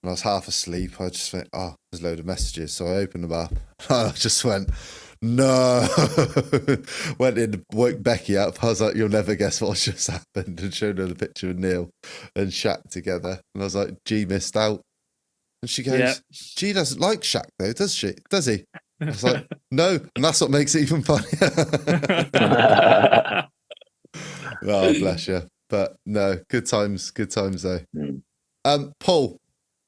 And I was half asleep. I just went, there's a load of messages. So I opened them up. And I just went, no. Went in, woke Becky up. I was like, you'll never guess what just happened. And showed her the picture of Neil and Shaq together. And I was like, G missed out. And she goes, G doesn't like Shaq though, does she? Does he? I was like, no. And that's what makes it even funnier. Oh, bless you. But no, good times though. Paul,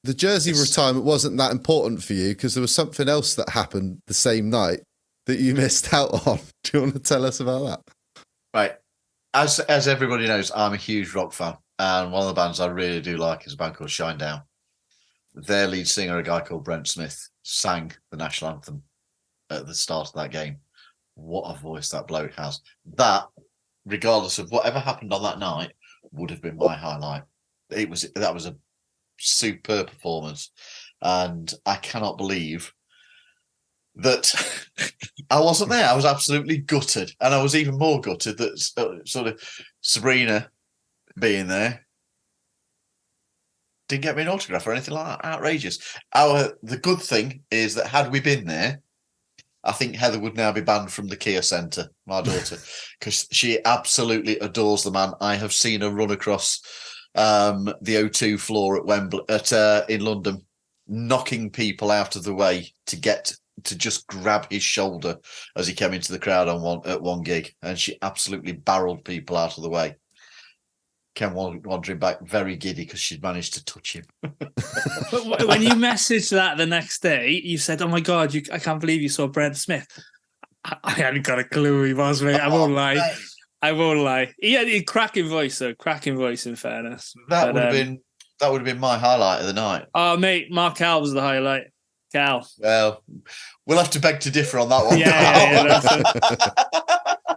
the jersey retirement wasn't that important for you because there was something else that happened the same night that you missed out on. Do you want to tell us about that? Right. As everybody knows, I'm a huge rock fan. And one of the bands I really do like is a band called Shinedown. Their lead singer, a guy called Brent Smith, sang the national anthem at the start of that game. What a voice that bloke has. That, regardless of whatever happened on that night, would have been my highlight. That was a superb performance, and I cannot believe that I wasn't there. I was absolutely gutted, and I was even more gutted that sort of Sabrina being there didn't get me an autograph or anything like that. Outrageous. The good thing is that had we been there, I think Heather would now be banned from the Kia Centre, my daughter, because she absolutely adores the man. I have seen her run across the O2 floor at Wembley, in London, knocking people out of the way to just grab his shoulder as he came into the crowd at one gig, and she absolutely barreled people out of the way. Came wandering back, very giddy because she'd managed to touch him. But when you messaged that the next day, you said, "Oh my God, I can't believe you saw Brent Smith." I hadn't got a clue who he was, mate. I won't lie. Mate. I won't lie. He had a cracking voice, though. Cracking voice, in fairness. That would have been That would have been my highlight of the night. Oh, mate, Mark Cal was the highlight. Cal. Well, we'll have to beg to differ on that one. Yeah,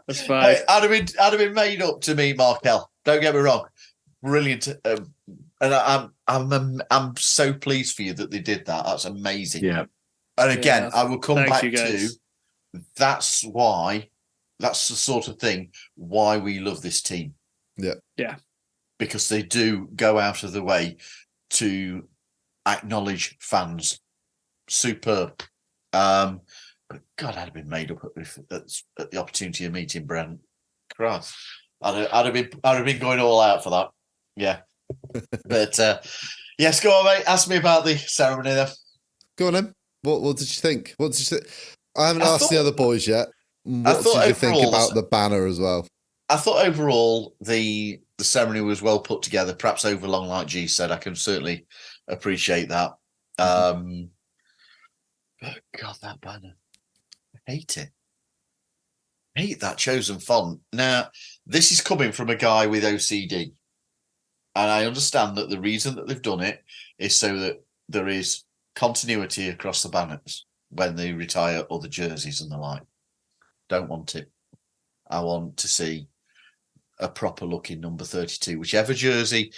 that's fine. Hey, I'd have been made up to meet Markel. Don't get me wrong, brilliant, and I'm so pleased for you that they did that. That's amazing. Yeah. And again, Yeah, I will come thank back you, to guys. that's the sort of thing why we love this team. Yeah. Because they do go out of the way to acknowledge fans. Superb. But God, I'd have been made up at the opportunity of meeting Brent. Christ, I'd have been going all out for that. Yeah. But yes, go on, mate. Ask me about the ceremony then. Go on, then. What did you think? What did you think? I haven't asked the other boys yet. What did you think about the banner as well? I thought overall the ceremony was well put together, perhaps overlong, like G said. I can certainly appreciate that. But God, that banner. I hate it. I hate that chosen font. Now, this is coming from a guy with OCD. And I understand that the reason that they've done it is so that there is continuity across the banners when they retire other jerseys and the like. Don't want it. I want to see a proper looking number 32, whichever jersey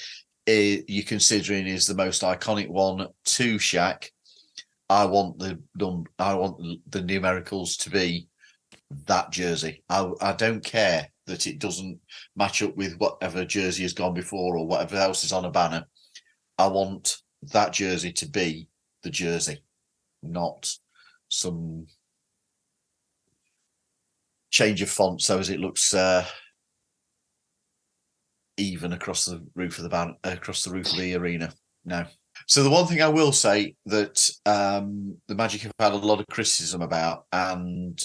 you're considering is the most iconic one to Shaq. I want the numericals to be that jersey. I don't care that it doesn't match up with whatever jersey has gone before or whatever else is on a banner. I want that jersey to be the jersey, not some change of font so as it looks even across the roof of the arena. No. So the one thing I will say that the Magic have had a lot of criticism about, and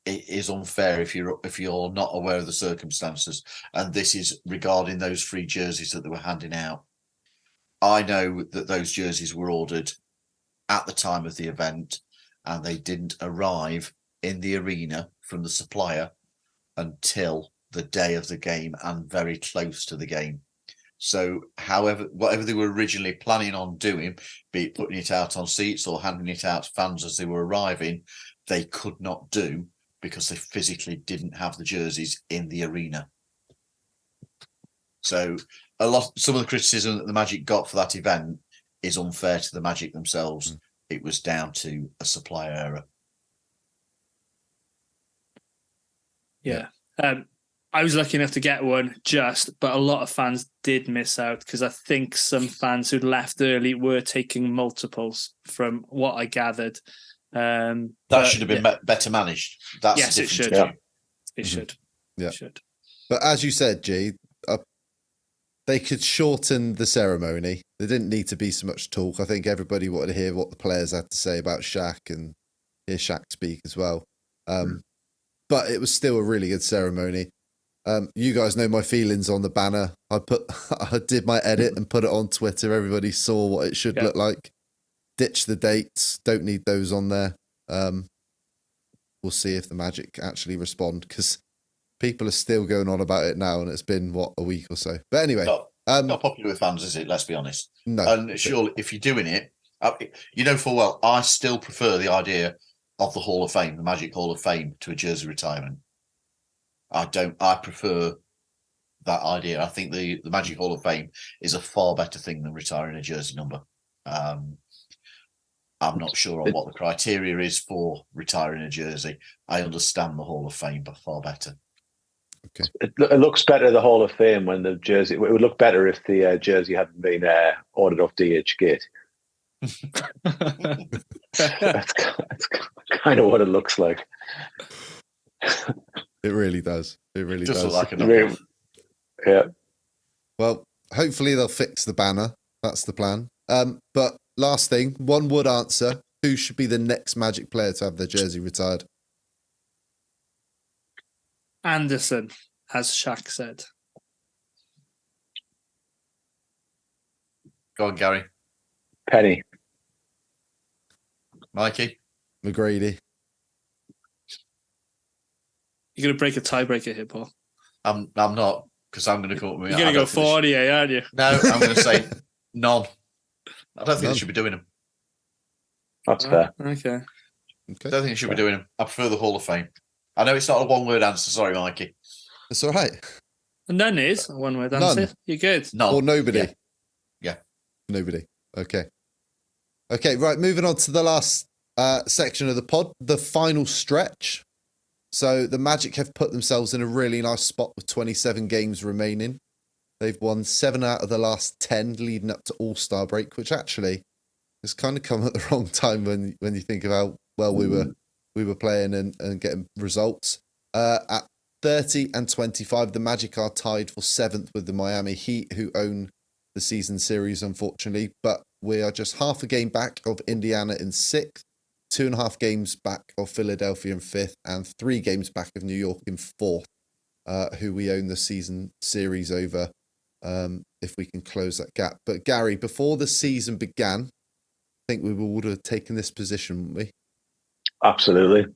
it is unfair if you're not aware of the circumstances, and this is regarding those free jerseys that they were handing out. I know that those jerseys were ordered at the time of the event, and they didn't arrive in the arena from the supplier until the day of the game and very close to the game. So whatever they were originally planning on doing, be it putting it out on seats or handing it out to fans as they were arriving, they could not do because they physically didn't have the jerseys in the arena. So some of the criticism that the Magic got for that event is unfair to the Magic themselves. It was down to a supplier error. Yeah. I was lucky enough to get one but a lot of fans did miss out because I think some fans who'd left early were taking multiples from what I gathered. That should have been better managed. That's it should. Yeah. It should. Yeah. It should. But as you said, G, they could shorten the ceremony. There didn't need to be so much talk. I think everybody wanted to hear what the players had to say about Shaq and hear Shaq speak as well. But it was still a really good ceremony. You guys know my feelings on the banner. I did my edit and put it on Twitter. Everybody saw what it should look like. Ditch the dates. Don't need those on there. We'll see if the Magic actually respond because people are still going on about it now, and it's been a week or so. But anyway, not popular with fans, is it? Let's be honest. No. And surely, if you're doing it, you know full well, I still prefer the idea of the Hall of Fame, the Magic Hall of Fame, to a jersey retirement. I prefer that idea. I think the Magic Hall of Fame is a far better thing than retiring a jersey number. I'm not sure on what the criteria is for retiring a jersey. I understand the Hall of Fame, but far better. Okay. It looks better, the Hall of Fame, when the jersey... It would look better if the jersey hadn't been ordered off DHgate. That's kind of what it looks like. It really does. It really Just does. like a yeah. Well, hopefully they'll fix the banner. That's the plan. But last thing, one would answer. Who should be the next Magic player to have their jersey retired? Anderson, as Shaq said. Go on, Gary. Penny. Mikey? McGrady. You're going to break a tiebreaker here, Paul. I'm not, because I'm going to call me. You're going to go 40, aren't you? No, I'm going to say None. I don't think None. they should be doing them. That's fair. Okay. I don't think they should be doing them. I prefer the Hall of Fame. I know it's not a one-word answer. Sorry, Mikey. It's all right. None is a one-word None. answer. You're good. No. Or nobody. Yeah. Nobody. Okay. Okay, right. Moving on to the last section of the pod, the final stretch. So the Magic have put themselves in a really nice spot with 27 games remaining. They've won 7 out of the last 10 leading up to All-Star break, which actually has kind of come at the wrong time when you think of how well we were playing and getting results. At 30 and 25, the Magic are tied for 7th with the Miami Heat, who own the season series, unfortunately. But we are just half a game back of Indiana in 6th, 2.5 games back of Philadelphia in 5th, and 3 games back of New York in 4th, who we own the season series over, if we can close that gap. But Gary, before the season began, I think we would have taken this position, wouldn't we? Absolutely.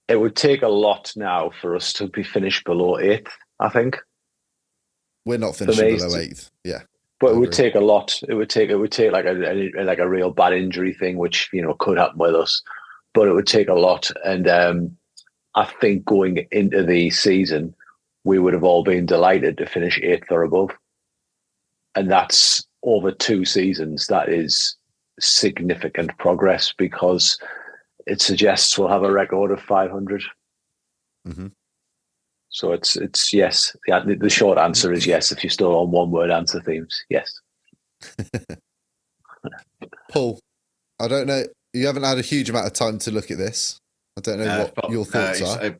It would take a lot now for us to be finished below 8th, I think. We're not finishing below 8th. Yeah. But it would take a lot. It would take like a real bad injury thing, which could happen with us. But it would take a lot, and I think going into the season, we would have all been delighted to finish 8th or above, and that's over 2 seasons. That is significant progress because it suggests we'll have a record of 500. Mm-hmm. So it's yes. The short answer is yes. If you're still on one-word answer themes, yes. Paul, I don't know. You haven't had a huge amount of time to look at this. I don't know what your thoughts are. I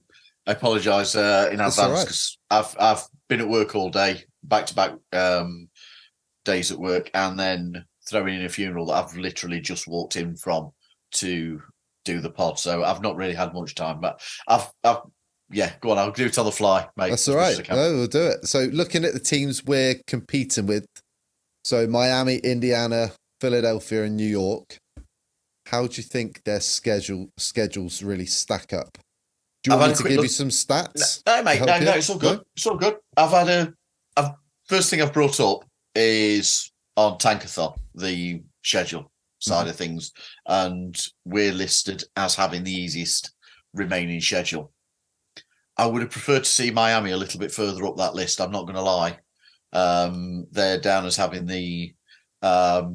apologise in advance because I've been at work all day, back-to-back days at work, and then throwing in a funeral that I've literally just walked in from to do the pod. So I've not really had much time, but I've go on. I'll do it on the fly, mate. That's all right. No, we'll do it. So looking at the teams we're competing with, so Miami, Indiana, Philadelphia, and New York, how do you think their schedules really stack up? Do you want me to give you some stats? No, mate. No, it's all good. It's all good. First thing I've brought up is on Tankathon, the schedule side of things, and we're listed as having the easiest remaining schedule. I would have preferred to see Miami a little bit further up that list. I'm not going to lie. They're down as having the 4th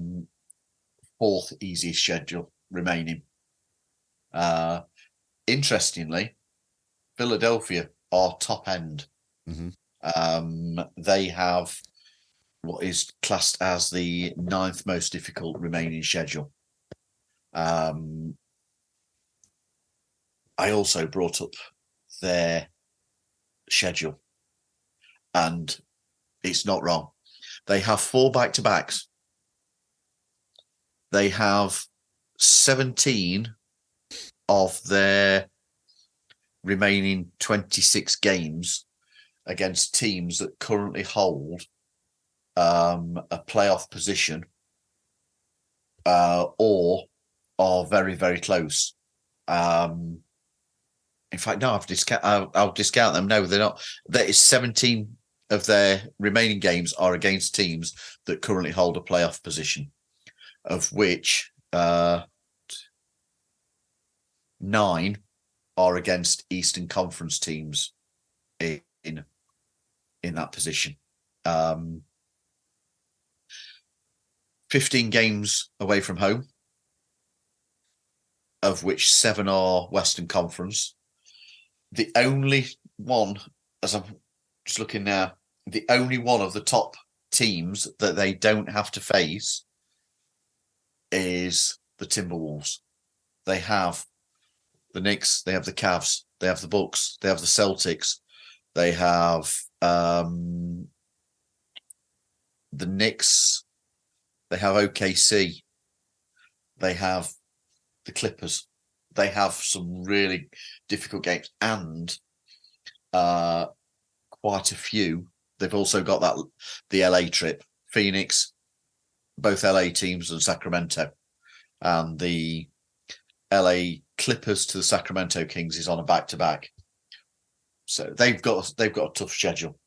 easiest schedule remaining. Interestingly, Philadelphia are top end. Mm-hmm. They have what is classed as the 9th most difficult remaining schedule. I also brought up their schedule, and it's not wrong. They have 4 back-to-backs. They have 17 of their remaining 26 games against teams that currently hold a playoff position or are very, very close. In fact, no, I'll discount them. No, they're not. There is 17 of their remaining games are against teams that currently hold a playoff position, of which 9 are against Eastern Conference teams in that position. 15 games away from home, of which 7 are Western Conference. The only one, as I'm just looking now, the only one of the top teams that they don't have to face is the Timberwolves. They have the Knicks, they have the Cavs, they have the Bucks, they have the Celtics, they have the Knicks, they have OKC, they have the Clippers. They have some really difficult games and quite a few. They've also got the LA trip, Phoenix, both LA teams, and Sacramento, and the LA Clippers to the Sacramento Kings is on a back-to-back. So they've got a tough schedule.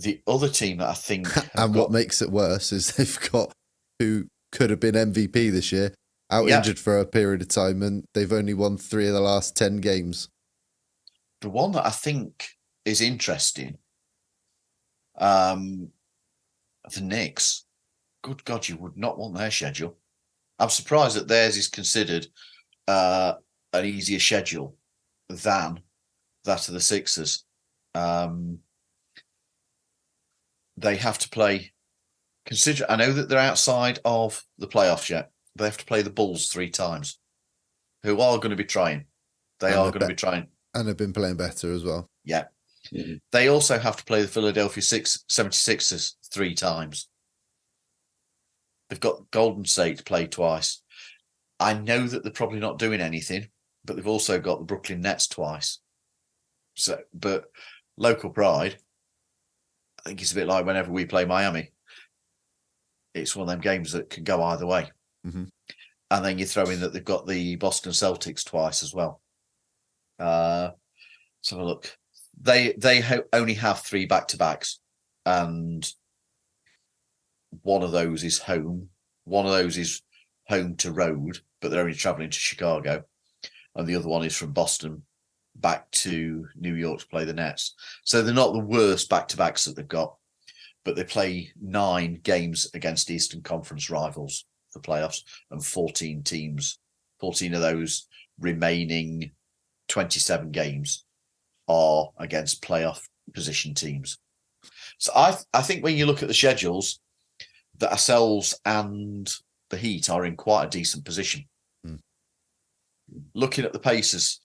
The other team that I think... And what makes it worse is they've got who could have been MVP this year, injured for a period of time, and they've only won 3 of the last 10 games. The one that I think is interesting, the Knicks. Good God, you would not want their schedule. I'm surprised that theirs is considered an easier schedule than that of the Sixers. They have to play. I know that they're outside of the playoffs yet. They have to play the Bulls 3 times, who are going to be trying. They are going to be trying. And have been playing better as well. Yeah. Mm-hmm. They also have to play the Philadelphia 76ers 3 times. They've got Golden State to play twice. I know that they're probably not doing anything, but they've also got the Brooklyn Nets twice. So, but local pride, I think it's a bit like whenever we play Miami. It's one of them games that can go either way. Mm-hmm. And then you throw in that they've got the Boston Celtics twice as well. So look, they only have 3 back-to-backs, and one of those is home. One of those is home to road, but they're only travelling to Chicago. And the other one is from Boston back to New York to play the Nets. So they're not the worst back-to-backs that they've got, but they play 9 games against Eastern Conference rivals for playoffs, and 14 teams. 14 of those remaining 27 games are against playoff position teams. So I think when you look at the schedules, that ourselves and the Heat are in quite a decent position. Mm. Looking at the Pacers,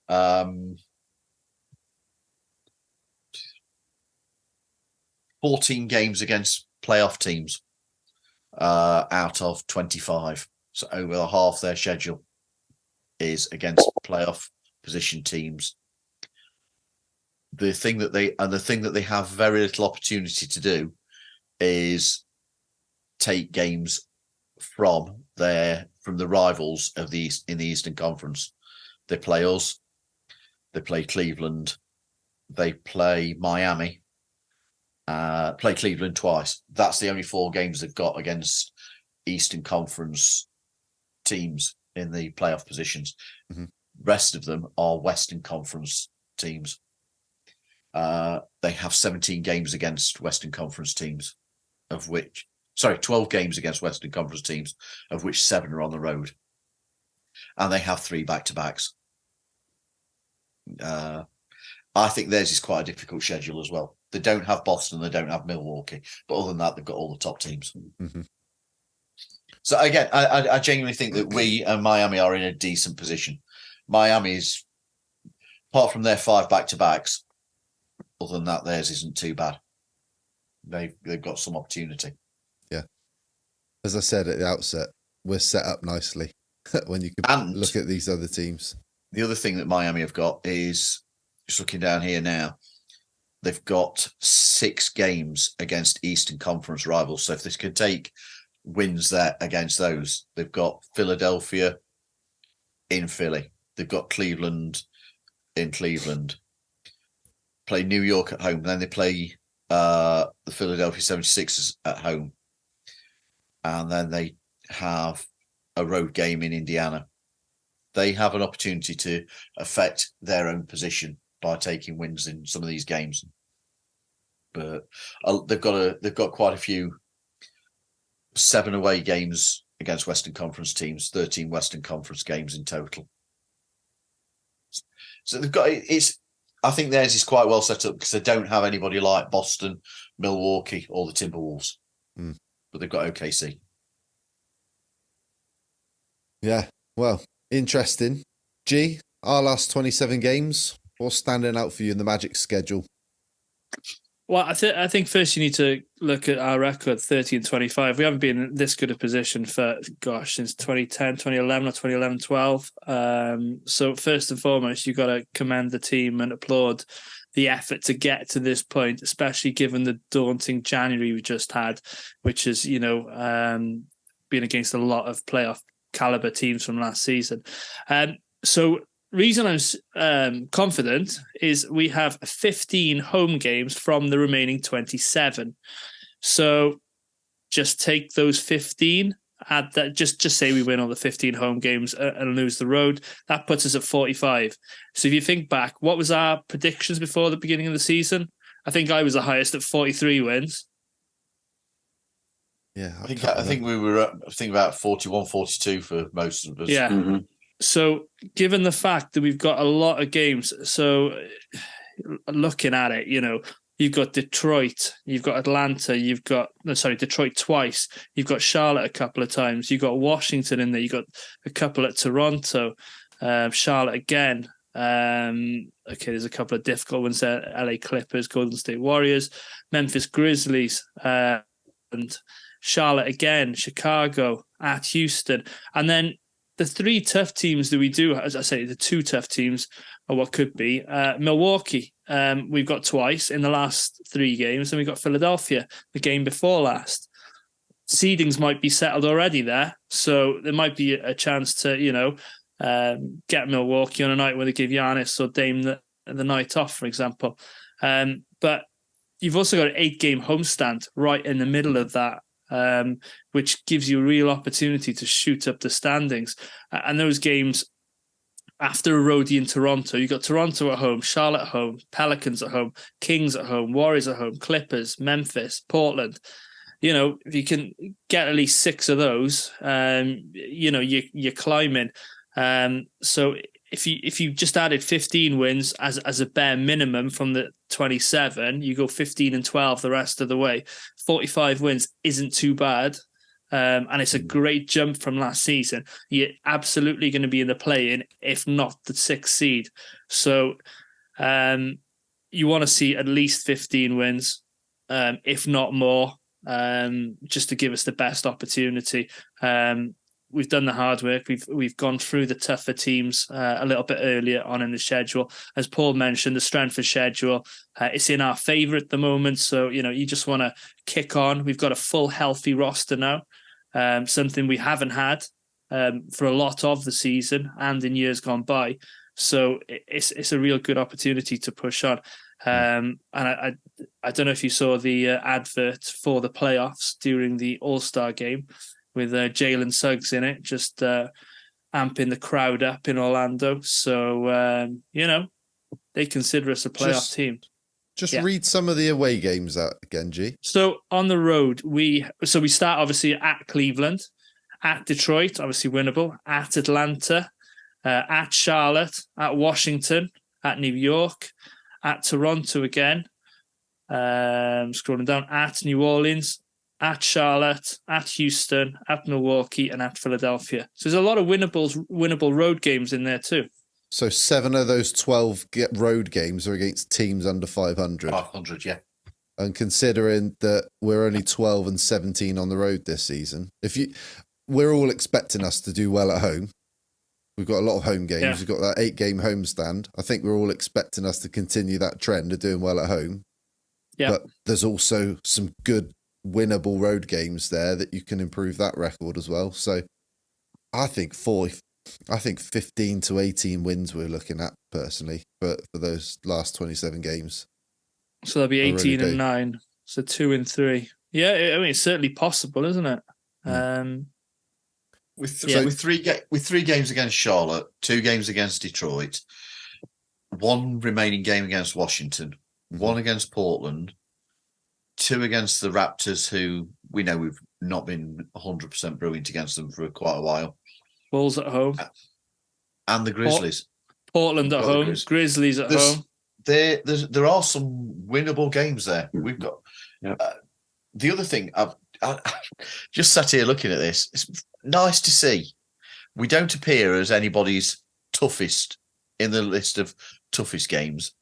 14 games against playoff teams out of 25. So over half their schedule is against playoff position teams. The thing that they have very little opportunity to do is take games from the rivals of in the Eastern Conference. They play us, they play Cleveland, they play Miami, play Cleveland twice. That's the only 4 games they've got against Eastern Conference teams in the playoff positions. Mm-hmm. Rest of them are Western Conference teams. They have 17 games against Western Conference teams, 12 games against Western Conference teams, of which 7 are on the road. And they have 3 back-to-backs. I think theirs is quite a difficult schedule as well. They don't have Boston, they don't have Milwaukee, but other than that, they've got all the top teams. Mm-hmm. So again, I genuinely think that we and Miami are in a decent position. Miami's, apart from their 5 back-to-backs, other than that, theirs isn't too bad. They've got some opportunity. Yeah. As I said at the outset, we're set up nicely when you can look at these other teams. The other thing that Miami have got is, just looking down here now, they've got 6 games against Eastern Conference rivals. So if they can take wins there against those, they've got Philadelphia in Philly. They've got Cleveland in Cleveland. Play New York at home. Then they play the Philadelphia 76ers at home. And then they have a road game in Indiana. They have an opportunity to affect their own position by taking wins in some of these games. But they've got quite a few 7 away games against Western Conference teams, 13 Western Conference games in total. So they've got I think theirs is quite well set up because they don't have anybody like Boston, Milwaukee, or the Timberwolves. Mm. But they've got OKC. Yeah, well, interesting. G, our last 27 games, what's standing out for you in the Magic schedule? Well, I think first you need to look at our record, 30-25. We haven't been in this good a position for, since 2010, 2011 or 2011-12. So first and foremost, you've got to commend the team and applaud the effort to get to this point, especially given the daunting January we just had, which is, been against a lot of playoff caliber teams from last season. So reason I'm confident is we have 15 home games from the remaining 27. So just take those 15, add that, just say we win all the 15 home games and lose the road. That puts us at 45. So if you think back, what was our predictions before the beginning of the season? I think I was the highest at 43 wins. Yeah, I think we were about 41, 42 for most of us. Yeah. Mm-hmm. So given the fact that we've got a lot of games, so looking at it, you've got Detroit, you've got Atlanta, Detroit twice, you've got Charlotte a couple of times, you've got Washington in there, you've got a couple at Toronto, Charlotte again. There's a couple of difficult ones there: LA Clippers, Golden State Warriors, Memphis Grizzlies, and Charlotte again, Chicago, at Houston. And then the three tough teams that we do, as I say, the two tough teams are what could be Milwaukee. We've got twice in the last 3 games, and we've got Philadelphia, the game before last. Seedings might be settled already there, so there might be a chance to, get Milwaukee on a night where they give Giannis or Dame the night off, for example. But you've also got an 8-game homestand right in the middle of that, which gives you a real opportunity to shoot up the standings. And those games, after a roadie in Toronto, you've got Toronto at home, Charlotte at home, Pelicans at home, Kings at home, Warriors at home, Clippers, Memphis, Portland. If you can get at least 6 of those, you're climbing. So if you just added 15 wins as a bare minimum from the 27, you go 15 and 12 the rest of the way. 45 wins isn't too bad. And it's a great jump from last season. You're absolutely going to be in the play-in, if not the 6th seed. So you want to see at least 15 wins, if not more, just to give us the best opportunity. We've done the hard work. We've gone through the tougher teams a little bit earlier on in the schedule. As Paul mentioned, the strength of schedule, it's in our favour at the moment. So, you just want to kick on. We've got a full, healthy roster now, something we haven't had for a lot of the season and in years gone by. So it's a real good opportunity to push on. And I don't know if you saw the advert for the playoffs during the All-Star game, with Jalen Suggs in it, just amping the crowd up in Orlando. So, they consider us a playoff team. Just read some of the away games out again, G. So on the road, we start obviously at Cleveland, at Detroit, obviously winnable, at Atlanta, at Charlotte, at Washington, at New York, at Toronto again, scrolling down, at New Orleans, at Charlotte, at Houston, at Milwaukee, and at Philadelphia. So there's a lot of winnable road games in there too. So 7 of those 12 road games are against teams under 500. 500, yeah. And considering that we're only 12 and 17 on the road this season, we're all expecting us to do well at home. We've got a lot of home games. Yeah. We've got that 8-game homestand. I think we're all expecting us to continue that trend of doing well at home. Yeah. But there's also some good winnable road games there that you can improve that record as well. So I think 15 to 18 wins we're looking at personally, but for those last 27 games. So that'll be 18 and 9. So 2 and 3. Yeah, I mean, it's certainly possible, isn't it? With 3 games against Charlotte, 2 games against Detroit, 1 remaining game against Washington, 1 against Portland, 2 against the Raptors, who we know we've not been 100% brilliant against them for quite a while. Bulls at home. And the Grizzlies. Portland at home. Grizzlies at home. There are some winnable games there. We've got... the other thing, I've just sat here looking at this. It's nice to see. We don't appear as anybody's toughest in the list of toughest games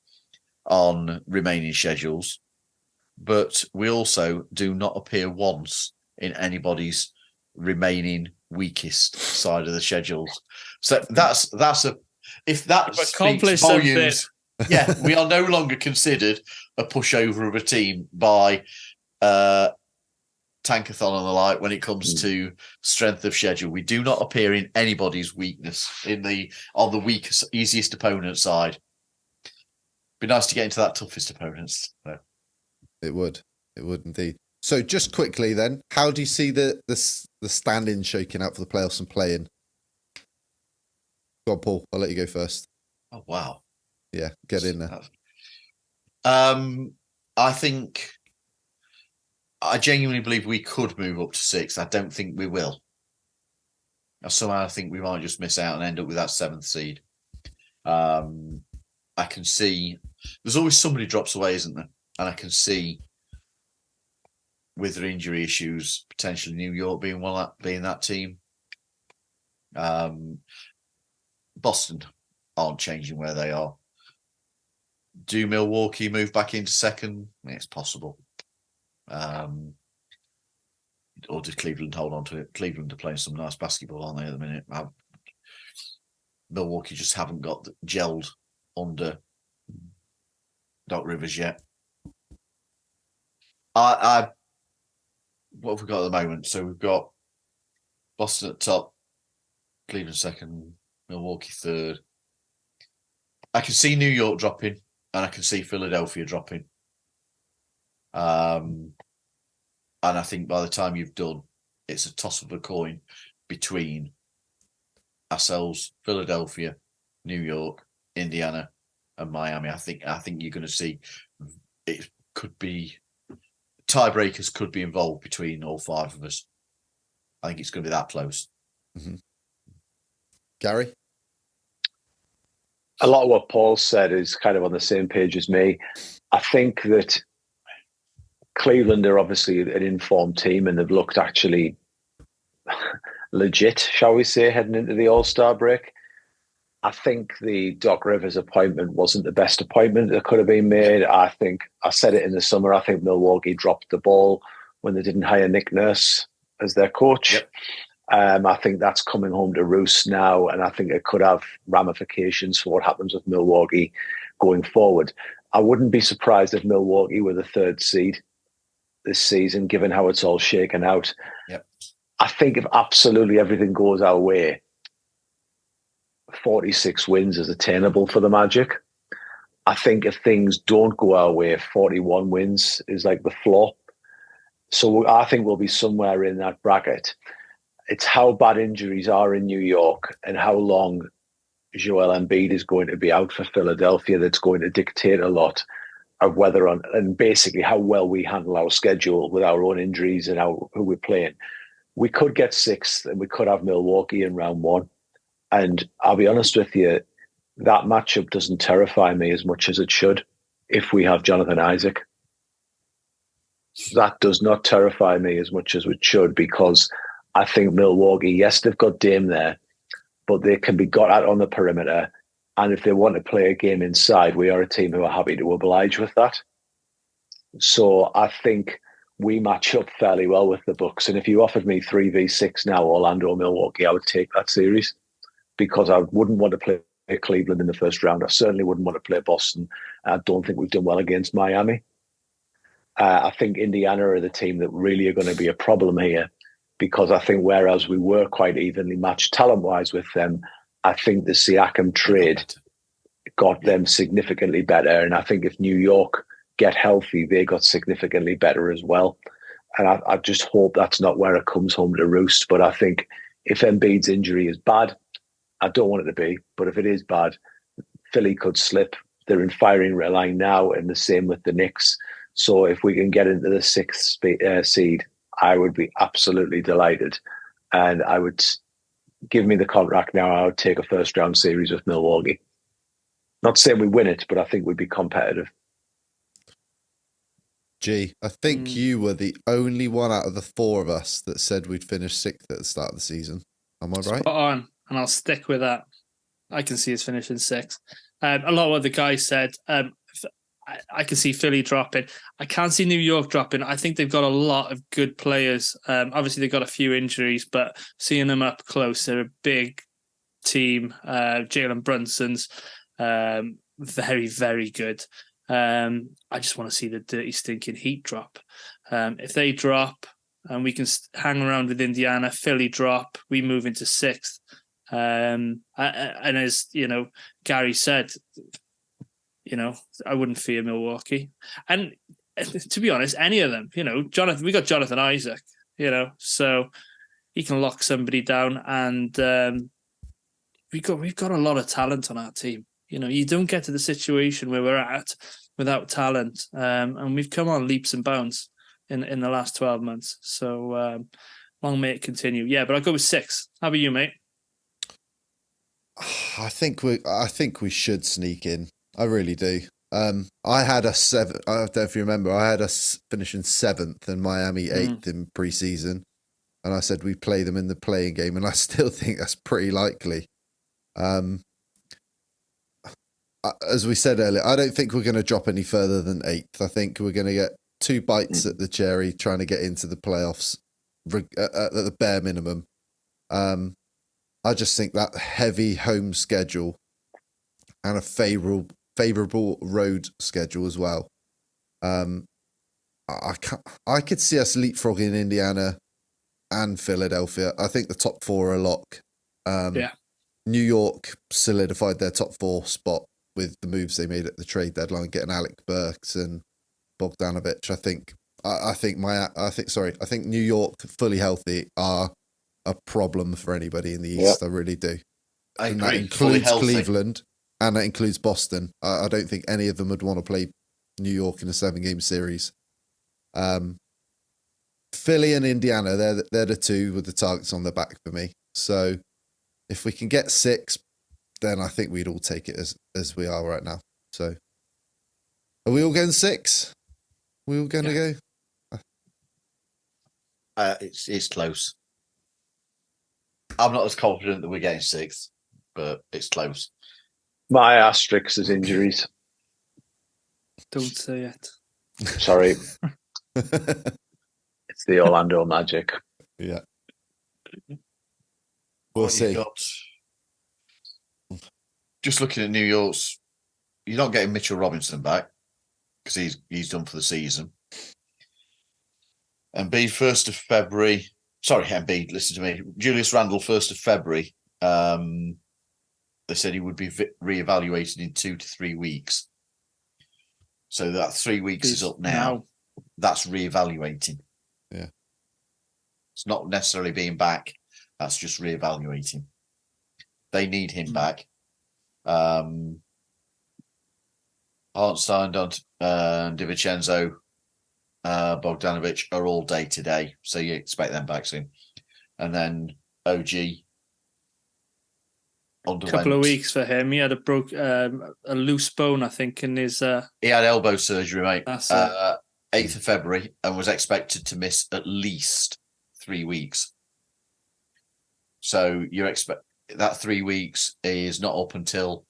on remaining schedules, but we also do not appear once in anybody's remaining weakest side of the schedules. So if that speaks volumes, yeah, we are no longer considered a pushover of a team by tankathon and the like when it comes to strength of schedule. We do not appear in anybody's weakness on the weakest, easiest opponent side. Be nice to get into that toughest opponents. So. It would indeed. So just quickly then, how do you see the stand-in shaking out for the playoffs and play-in? Go on, Paul. I'll let you go first. Oh wow. Yeah, get in there. I genuinely believe we could move up to 6. I don't think we will. Somehow I think we might just miss out and end up with that 7th seed. I can see there's always somebody drops away, isn't there? And I can see with their injury issues, potentially New York being that team. Boston aren't changing where they are. Do Milwaukee move back into 2nd? It's possible. Or did Cleveland hold on to it? Cleveland are playing some nice basketball, aren't they, at the minute? Milwaukee just haven't got gelled under Doc Rivers yet. What have we got at the moment? So we've got Boston at top, Cleveland 2nd, Milwaukee 3rd. I can see New York dropping, and I can see Philadelphia dropping. And I think by the time you've done, it's a toss of a coin between ourselves, Philadelphia, New York, Indiana, and Miami. I think you're going to see it could be tiebreakers could be involved between all 5 of us. I think it's going to be that close. Mm-hmm. Gary? A lot of what Paul said is kind of on the same page as me. I think that Cleveland are obviously an informed team and they've looked actually legit, shall we say, heading into the All-Star break. I think the Doc Rivers appointment wasn't the best appointment that could have been made. I think I said it in the summer. I think Milwaukee dropped the ball when they didn't hire Nick Nurse as their coach. Yep. I think that's coming home to roost now, and I think it could have ramifications for what happens with Milwaukee going forward. I wouldn't be surprised if Milwaukee were the 3rd seed this season, given how it's all shaken out. Yep. I think if absolutely everything goes our way, 46 wins is attainable for the Magic. I think if things don't go our way, 41 wins is like the floor. So I think we'll be somewhere in that bracket. It's how bad injuries are in New York and how long Joel Embiid is going to be out for Philadelphia that's going to dictate a lot of and basically how well we handle our schedule with our own injuries and who we're playing. We could get 6th and we could have Milwaukee in round 1. And I'll be honest with you, that matchup doesn't terrify me as much as it should if we have Jonathan Isaac. That does not terrify me as much as it should, because I think Milwaukee, yes, they've got Dame there, but they can be got at on the perimeter. And if they want to play a game inside, we are a team who are happy to oblige with that. So I think we match up fairly well with the Bucks. And if you offered me 3v6 now, Orlando or Milwaukee, I would take that series, because I wouldn't want to play Cleveland in the first round. I certainly wouldn't want to play Boston. I don't think we've done well against Miami. I think Indiana are the team that really are going to be a problem here, because I think whereas we were quite evenly matched talent-wise with them, I think the Siakam trade got them significantly better. And I think if New York get healthy, they got significantly better as well. And I just hope that's not where it comes home to roost. But I think if Embiid's injury is bad, I don't want it to be, but if it is bad, Philly could slip. They're in firing line now, and the same with the Knicks. So if we can get into the 6th seed, I would be absolutely delighted. And I would, give me the contract now, I would take a first round series with Milwaukee. Not saying we win it, but I think we'd be competitive. Gee, I think you were the only one out of the 4 of us that said we'd finish 6th at the start of the season. Am I right? Spot on, and I'll stick with that. I can see us finishing 6th. A lot of what the guys said, I can see Philly dropping. I can't see New York dropping. I think they've got a lot of good players. Obviously, they've got a few injuries, but seeing them up close, they're a big team. Jalen Brunson's very, very good. I just want to see the dirty, stinking Heat drop. If they drop, and we can hang around with Indiana. Philly drop, we move into 6th. And as Gary said, I wouldn't fear Milwaukee. And to be honest, any of them, Jonathan, we got Jonathan Isaac, so he can lock somebody down, and we've got a lot of talent on our team. You don't get to the situation where we're at without talent, and we've come on leaps and bounds in the last 12 months. So long may it continue. Yeah, but I'll go with 6. How about you, mate? I think we should sneak in. I really do. I had us 7. I don't know if you remember. I had us finishing 7th and Miami 8th in preseason, and I said we play them in the playing game, and I still think that's pretty likely. As we said earlier, I don't think we're going to drop any further than 8th. I think we're going to get 2 bites at the cherry trying to get into the playoffs at the bare minimum. I just think that heavy home schedule and a favourable road schedule as well. I could see us leapfrogging Indiana and Philadelphia. I think the top 4 are a lock. New York solidified their top 4 spot with the moves they made at the trade deadline, getting Alec Burks and Bogdanovic. I think New York fully healthy are a problem for anybody in the East. I really do. I agree. That includes Cleveland and that includes Boston. I don't think any of them would want to play New York in a 7-game series. Philly and Indiana, they're the 2 with the targets on their back for me. So if we can get 6, then I think we'd all take it as we are right now. So are we all going 6? We all going to go? It's close. I'm not as confident that we're getting 6th, but it's close. My asterisk is injuries. Don't say it. Sorry. It's the Orlando Magic. Yeah. We'll see. Just looking at New York's, you're not getting Mitchell Robinson back because he's done for the season. Embiid 1st of February. Sorry, Embiid, listen to me. Julius Randle 1st of February. They said he would be reevaluated in 2 to 3 weeks. So that 3 weeks is up now. That's reevaluating. Yeah. It's not necessarily being back. That's just reevaluating. They need him back. Hartenstein and DiVincenzo, Bogdanovic are all day to day, so you expect them back soon. And then OG underwent. Couple of weeks for him. He had a loose bone, I think, in his. He had elbow surgery, mate. That's 8th of February, and was expected to miss at least 3 weeks. So you expect that 3 weeks is not up until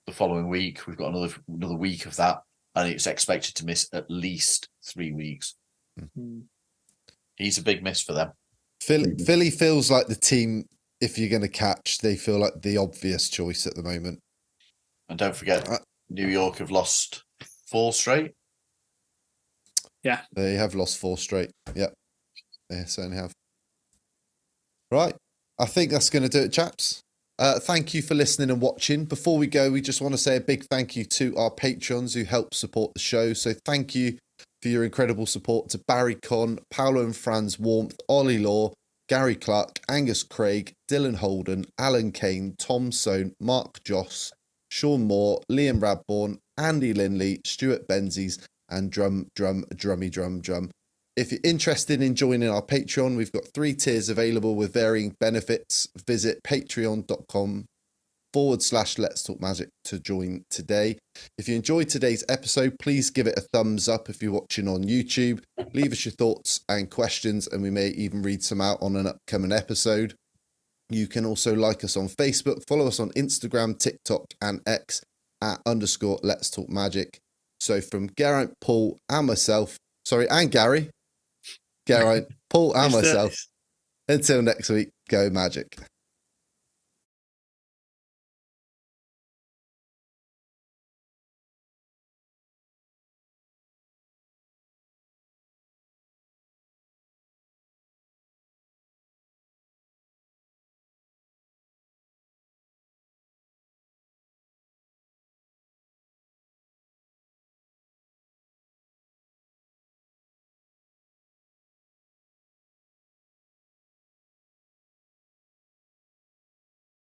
the following week. We've got another week of that, and it's expected to miss at least 3 weeks. Mm-hmm. He's a big miss for them. Philly feels like the team, if you're going to catch, they feel like the obvious choice at the moment. And don't forget, New York have lost 4 straight. Yeah. They have lost 4 straight. Yep. They certainly have. Right. I think that's going to do it, chaps. Thank you for listening and watching. Before we go, we just want to say a big thank you to our patrons who help support the show. So thank you for your incredible support to Barry Conn, Paolo and Franz Warmth, Ollie Law, Gary Clark, Angus Craig, Dylan Holden, Alan Kane, Tom Soane, Mark Joss, Sean Moore, Liam Radbourne, Andy Linley, Stuart Benzies, and Drummy Drum. If you're interested in joining our Patreon, we've got 3 tiers available with varying benefits. Visit patreon.com/Let's Talk Magic to join today. If you enjoyed today's episode, please give it a thumbs up if you're watching on YouTube. Leave us your thoughts and questions, and we may even read some out on an upcoming episode. You can also like us on Facebook, follow us on Instagram, TikTok, and X @_Let's Talk Magic. So from Geraint, Paul, and myself, and Gary, Geraint, Paul, and myself, until next week, go Magic.